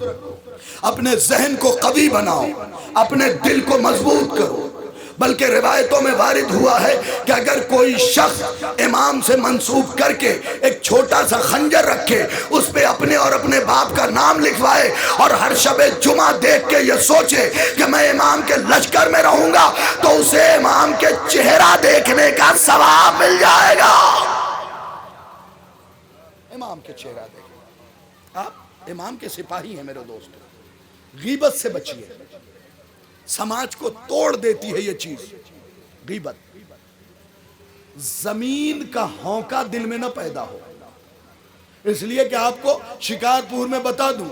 [SPEAKER 2] اپنے ذہن کو قوی بناؤ، اپنے دل کو مضبوط کرو۔ بلکہ روایتوں میں وارد ہوا ہے کہ اگر کوئی شخص امام سے منسوب کر کے ایک چھوٹا سا خنجر رکھے، اس پہ اپنے اور اپنے باپ کا نام لکھوائے اور ہر شب جمعہ دیکھ کے یہ سوچے کہ میں امام کے لشکر میں رہوں گا، تو اسے امام کے چہرہ دیکھنے کا ثواب مل جائے گا۔ امام کے چہرہ دیکھیں، آپ امام کے سپاہی ہیں میرے دوستو۔ غیبت سے بچیے، سماج کو توڑ دیتی ہے یہ چیز غیبت۔ زمین کا ہونکا دل میں نہ پیدا ہو، اس لیے کہ آپ کو شکارپور میں بتا دوں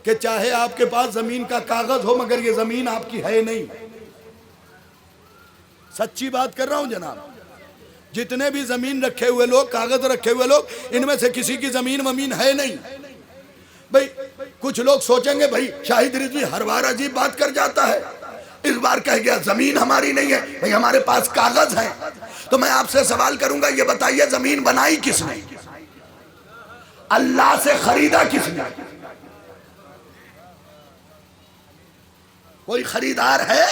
[SPEAKER 2] کہ چاہے آپ کے پاس زمین کا کاغذ ہو مگر یہ زمین آپ کی ہے نہیں۔ سچی بات کر رہا ہوں جناب، جتنے بھی زمین رکھے ہوئے لوگ، کاغذ رکھے ہوئے لوگ، ان میں سے کسی کی زمین ومین ہے نہیں۔ بھئی کچھ لوگ سوچیں گے بھئی شاہد رضوی ہر بار عجیب بات کر جاتا ہے، اس بار کہہ گیا زمین ہماری نہیں ہے، بھئی ہمارے پاس کاغذ ہیں۔ تو میں آپ سے سوال کروں گا، یہ بتائیے زمین بنائی کس نے؟ اللہ سے خریدا کس نے؟ کوئی خریدار ہے؟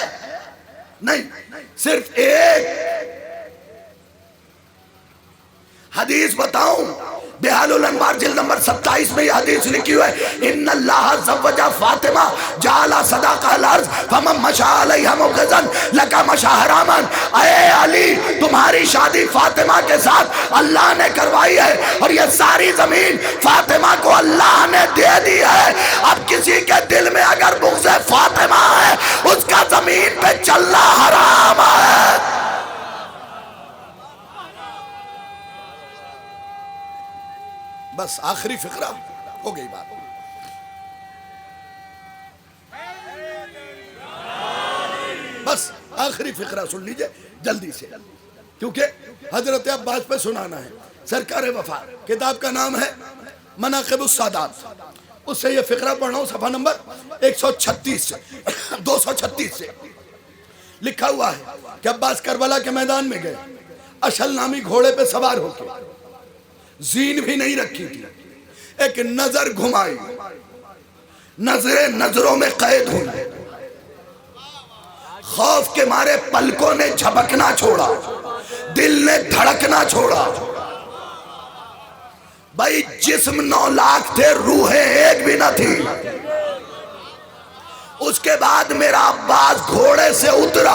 [SPEAKER 2] نہیں، صرف ایک حدیث بتاؤں، بحال الانوار جلد نمبر 27 میں یہ حدیث لکھی ہوئے، ان اللہ زوج فاطمہ جعل صداقہ الارض فمن مشا علیہ مغزن لکا مشا حراما۔ اے علی، تمہاری شادی فاطمہ کے ساتھ اللہ نے کروائی ہے اور یہ ساری زمین فاطمہ کو اللہ نے دے دی ہے۔ اب کسی کے دل میں اگر بغض فاطمہ ہے، اس کا زمین پہ چلنا حرام ہے۔ بس آخری فقرہ ہو گئی بات. بس آخری فقرہ سن لیجئے جلدی سے، کیونکہ حضرت عباس پہ سنانا ہے. سرکار وفا، کتاب کا نام ہے مناقب السادات. اس سے یہ فقرہ پڑھ رہا ہوں، صفحہ نمبر 136 سے 236 سے لکھا ہوا ہے کہ عباس کربلا کے میدان میں گئے، اشل نامی گھوڑے پہ سوار ہو کے، زین بھی نہیں رکھی تھی، ایک نظر گھمائی، نظریں نظروں میں قید ہوئی، خوف کے مارے پلکوں نے جھپکنا چھوڑا، دل نے دھڑکنا چھوڑا. بھائی جسم 9 لاکھ تھے، روحیں ایک بھی نہ تھی. اس کے بعد میرا عباس گھوڑے سے اترا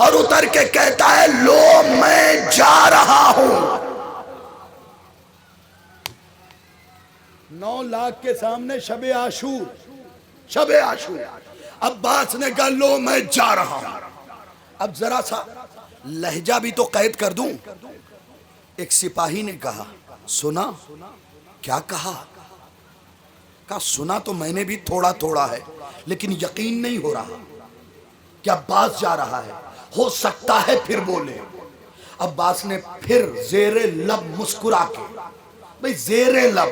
[SPEAKER 2] اور اتر کے کہتا ہے لو میں جا رہا ہوں. 9 لاکھ کے سامنے شب عاشور عباس نے کہا لو میں جا رہا ہوں. اب ذرا سا لہجہ بھی تو قید کر دوں. ایک سپاہی نے کہا سنا؟ کیا کہا؟ کہا سنا تو میں نے بھی تھوڑا تھوڑا ہے، لیکن یقین نہیں ہو رہا کہ عباس جا رہا ہے، ہو سکتا ہے پھر بولے. عباس نے پھر زیر لب مسکرا کے، بھئی زیر لب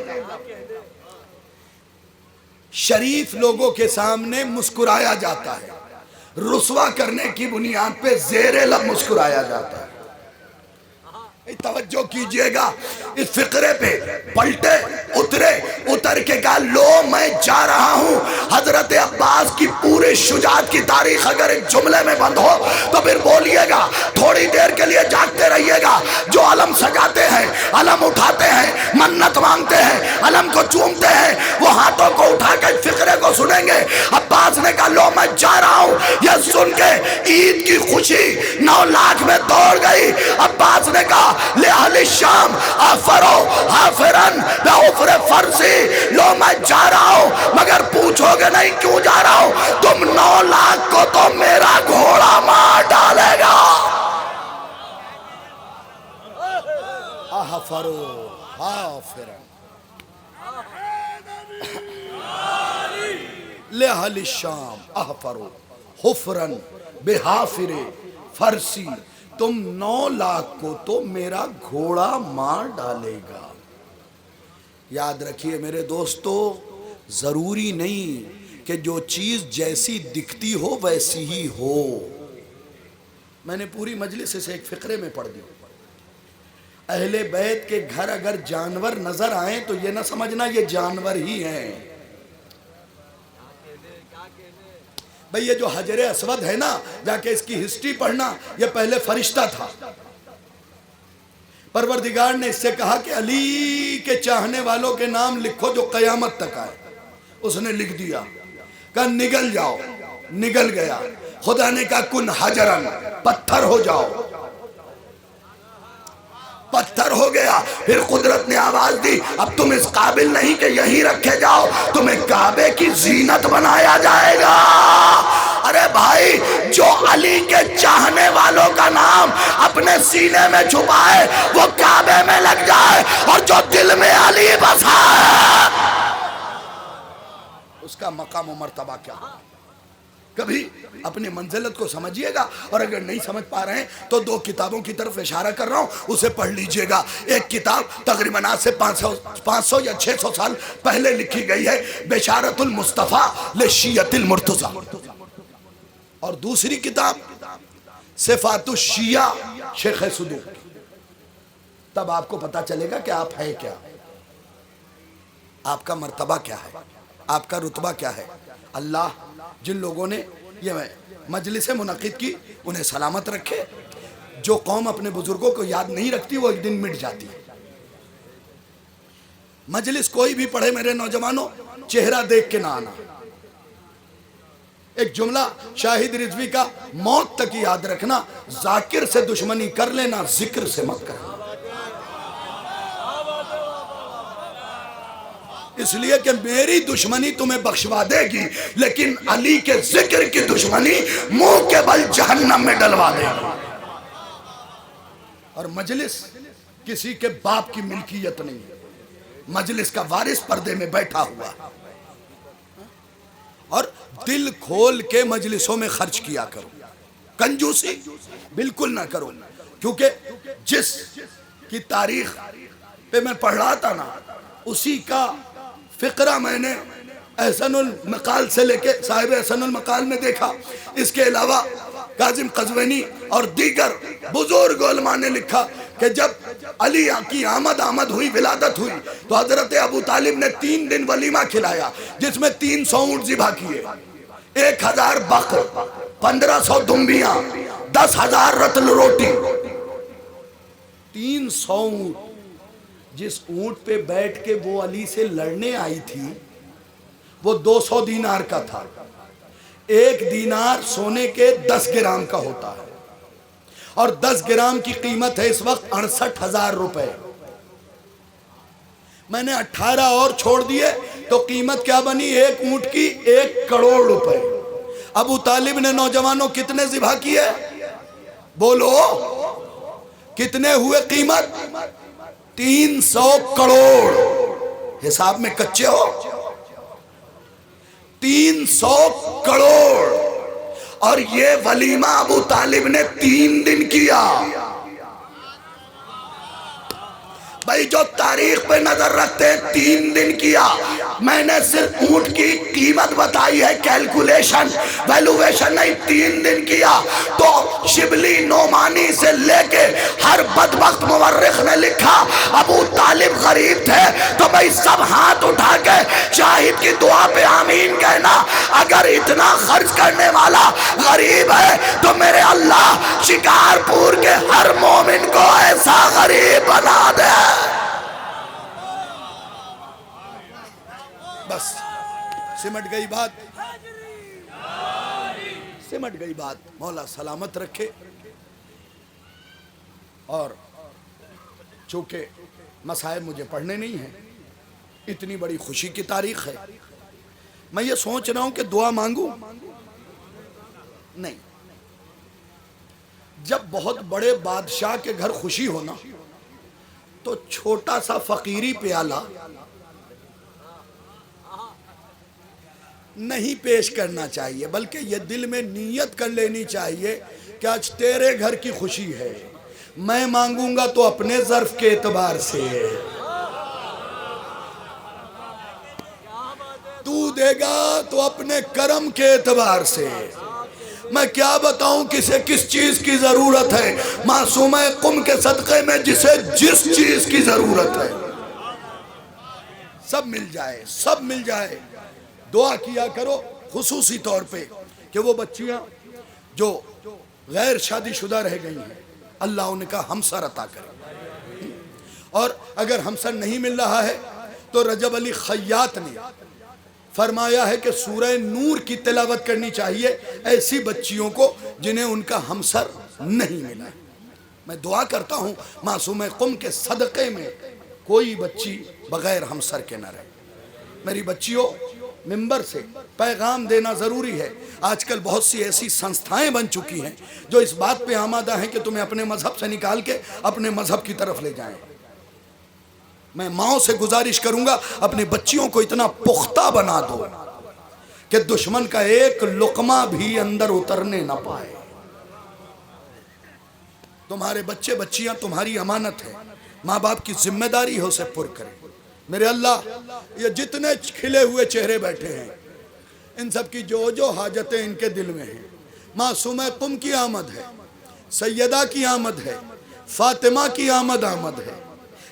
[SPEAKER 2] شریف لوگوں کے سامنے مسکرایا جاتا ہے، رسوا کرنے کی بنیاد پہ زیر لب مسکرایا جاتا ہے. توجہ کیجئے گا اس فقرے پہ. پلٹے اترے، اتر کے کہا لو میں جا رہا ہوں. حضرت عباس کی پورے شجاعت کی تاریخ اگر ایک جملے میں بند ہو تو پھر بولیے گا، تھوڑی دیر کے لیے جاگتے رہیے گا. جو علم سجاتے ہیں، علم اٹھاتے ہیں، منت مانگتے ہیں، علم کو چومتے ہیں، وہ ہاتھوں کو اٹھا کے فقرے کو سنیں گے. عباس نے کہا لو میں جا رہا ہوں. یہ سن کے عید کی خوشی 9 لاکھ میں دوڑ گئی. عباس نے کہا لِأَهْلِ الشَّامِ آفَرُوا حَافِرًا بِعُفْرِ فَرْسِ. لو میں جا رہا ہوں، مگر پوچھو گے نہیں کیوں جا رہا ہوں. تم 9 لاکھ کو تو میرا گھوڑا مار ڈالے گا. آفَرُوا حَافِرًا لِأَهْلِ الشَّامِ آفَرُوا حُفْرًا بِحَافِرِ فَرْسِ. تم 9 لاکھ کو تو میرا گھوڑا مار ڈالے گا. یاد رکھیے میرے دوستو، ضروری نہیں کہ جو چیز جیسی دکھتی ہو ویسی ہی ہو. میں نے پوری مجلس سے ایک فقرے میں پڑھ دی. اہل بیت کے گھر اگر جانور نظر آئیں تو یہ نہ سمجھنا یہ جانور ہی ہیں. بھئی یہ جو حجر اسود ہے نا، جا کے اس کی ہسٹری پڑھنا، یہ پہلے فرشتہ تھا. پروردگار نے اس سے کہا کہ علی کے چاہنے والوں کے نام لکھو جو قیامت تک آئے. اس نے لکھ دیا. کہا نگل جاؤ، نگل گیا. خدا نے کہا کن حجرن، پتھر ہو جاؤ. پتھر ہو گیا. پھر قدرت نے آواز دی اب تم اس قابل نہیں کہ یہیں رکھے جاؤ، تمہیں کعبے کی زینت بنایا جائے گا. ارے بھائی، جو علی کے چاہنے والوں کا نام اپنے سینے میں چھپائے وہ کعبے میں لگ جائے، اور جو دل میں علی بسا ہے اس کا مقام و مرتبہ کیا. کبھی اپنی منزلت کو سمجھیے گا، اور اگر نہیں سمجھ پا رہے ہیں تو 2 کتابوں کی طرف اشارہ کر رہا ہوں، اسے پڑھ لیجئے گا. ایک کتاب تقریباً آج سے 500 یا 600 سال پہلے لکھی گئی ہے، بشارت المصطفیٰ لشیعۃ المرتضیٰ. اور دوسری کتاب صفات الشیعہ شیخ صدوق. تب آپ کو پتا چلے گا کہ آپ ہیں کیا، آپ کا مرتبہ کیا ہے، آپ کا رتبہ کیا ہے. اللہ جن لوگوں نے یہ مجلس منعقد کی انہیں سلامت رکھے. جو قوم اپنے بزرگوں کو یاد نہیں رکھتی وہ ایک دن مٹ جاتی ہے. مجلس کوئی بھی پڑھے میرے نوجوانوں، چہرہ دیکھ کے نہ آنا. ایک جملہ شاہد رضوی کا موت تک یاد رکھنا، ذاکر سے دشمنی کر لینا، ذکر سے مت کرنا. اس لیے کہ میری دشمنی تمہیں بخشوا دے گی، لیکن علی کے ذکر کی دشمنی منہ کے بل جہنم میں ڈلوا دے گی. اور مجلس کسی کے باپ کی ملکیت نہیں ہے. مجلس کا وارث پردے میں بیٹھا ہوا، اور دل کھول کے مجلسوں میں خرچ کیا کرو، کنجوسی بالکل نہ کرو، کیونکہ جس کی تاریخ پہ میں پڑھ رہا تھا نا، اسی کا فقرہ میں نے احسن المقال سے لے کے صاحب احسن المقال میں دیکھا۔ اس کے علاوہ کاظم قزوینی اور دیگر بزرگ علماء نے لکھا کہ جب علی کی آمد ہوئی، ولادت ہوئی، تو حضرت ابو طالب نے 3 دن ولیمہ کھلایا، جس میں 300 اونٹ ذبح کیے، 1000 بقر، 1500 دمبیاں، 10,000 رتل روٹی، 300 اونٹ۔ جس اونٹ پہ بیٹھ کے وہ علی سے لڑنے آئی تھی وہ 200 دینار کا تھا، 1 دینار سونے کے 10 گرام کا ہوتا ہے، اور 10 گرام کی قیمت ہے اس وقت 68,000 روپے۔ میں نے 18 اور چھوڑ دیے تو قیمت کیا بنی؟ 1 اونٹ کی 1 کروڑ روپے۔ ابو طالب نے نوجوانوں کتنے ذبح کیے؟ بولو کتنے ہوئے قیمت؟ 300 کروڑ۔ حساب میں کچے ہو؟ 300 کروڑ، اور یہ ولیمہ ابو طالب نے 3 دن کیا۔ بھائی جو تاریخ پہ نظر رکھتے ہیں 3 دن کیا۔ میں نے صرف اونٹ کی قیمت بتائی ہے، کیلکولیشن ویلویشن نہیں، 3 دن کیا۔ تو شبلی نعمانی سے لے کے ہر بدبخت مورخ نے لکھا ابو طالب غریب تھے، تو بھائی سب ہاتھ اٹھا کے شاہد کی دعا پہ آمین کہنا۔ اگر اتنا خرچ کرنے والا غریب ہے تو میرے اللہ شکارپور کے ہر مومن کو ایسا غریب بنا دے۔ بس سمٹ گئی بات، سمٹ گئی بات، مولا سلامت رکھے۔ اور چونکہ مصائب مجھے پڑھنے نہیں ہیں، اتنی بڑی خوشی کی تاریخ ہے، میں یہ سوچ رہا ہوں کہ دعا مانگوں؟ نہیں، جب بہت بڑے بادشاہ کے گھر خوشی ہونا تو چھوٹا سا فقیری پیالہ نہیں پیش کرنا چاہیے، بلکہ یہ دل میں نیت کر لینی چاہیے کہ آج تیرے گھر کی خوشی ہے، میں مانگوں گا تو اپنے ظرف کے اعتبار سے، تو دے گا تو اپنے کرم کے اعتبار سے۔ میں کیا بتاؤں کسے کس چیز کی ضرورت ہے، معصومہ قم کے صدقے میں جسے جس چیز کی ضرورت ہے سب مل جائے، سب مل جائے۔ دعا کیا کرو خصوصی طور پہ کہ وہ بچیاں جو غیر شادی شدہ رہ گئی ہیں، اللہ ان کا ہمسر عطا کرے، اور اگر ہمسر نہیں مل رہا ہے تو رجب علی خیاط نے فرمایا ہے کہ سورہ نور کی تلاوت کرنی چاہیے ایسی بچیوں کو جنہیں ان کا ہمسر نہیں ملا ہے۔ میں دعا کرتا ہوں معصومہ قم کے صدقے میں کوئی بچی بغیر ہمسر کے نہ رہے۔ میری بچیوں، ممبر سے پیغام دینا ضروری ہے۔ آج کل بہت سی ایسی سنستھائیں بن چکی ہیں جو اس بات پہ آمادہ ہیں کہ تمہیں اپنے مذہب سے نکال کے اپنے مذہب کی طرف لے جائیں۔ میں ماؤں سے گزارش کروں گا اپنی بچیوں کو اتنا پختہ بنا دو کہ دشمن کا ایک لقمہ بھی اندر اترنے نہ پائے۔ تمہارے بچے بچیاں تمہاری امانت ہے، ماں باپ کی ذمہ داری ہے اسے پر کریں۔ میرے اللہ، یہ جتنے کھلے ہوئے چہرے بیٹھے ہیں ان سب کی جو جو حاجتیں ان کے دل میں ہیں، معصومہ قم کی آمد ہے، سیدہ کی آمد ہے، فاطمہ کی آمد ہے،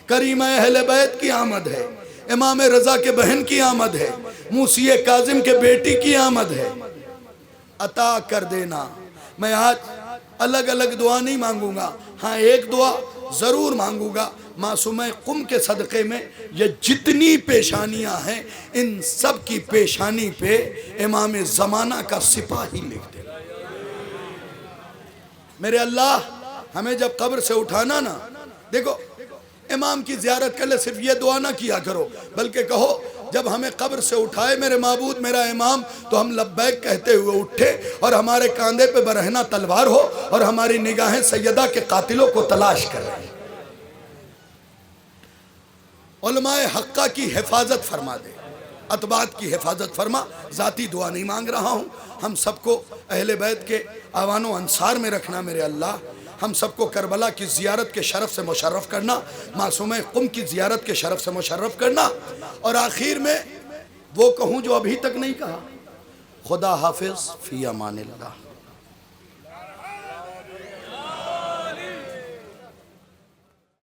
[SPEAKER 2] کریمہ اہل بیت کی آمد ہے، امام رضا کے بہن کی آمد ہے، موسی کاظم کے بیٹی کی آمد ہے، عطا کر دینا۔ میں آج الگ الگ دعا نہیں مانگوں گا، ہاں ایک دعا ضرور مانگوں گا، معصومہ قم کے صدقے میں یہ جتنی پیشانیاں ہیں ان سب کی پیشانی پہ امام زمانہ کا سپاہی لکھ دے۔ میرے اللہ، ہمیں جب قبر سے اٹھانا نا، دیکھو امام کی زیارت کے لئے صرف یہ دعا نہ کیا کرو، بلکہ کہو جب ہمیں قبر سے اٹھائے میرے معبود میرا امام تو ہم لبیک کہتے ہوئے اٹھے، اور ہمارے کاندھے پہ برہنہ تلوار ہو اور ہماری نگاہیں سیدہ کے قاتلوں کو تلاش کر رہی ہیں۔ علماء حقہ کی حفاظت فرما دے، اتباعت کی حفاظت فرما۔ ذاتی دعا نہیں مانگ رہا ہوں، ہم سب کو اہل بیت کے اعوان و انصار میں رکھنا میرے اللہ، ہم سب کو کربلا کی زیارت کے شرف سے مشرف کرنا، معصومہ قم کی زیارت کے شرف سے مشرف کرنا۔ اور آخر میں وہ کہوں جو ابھی تک نہیں کہا، خدا حافظ، فی امان اللہ۔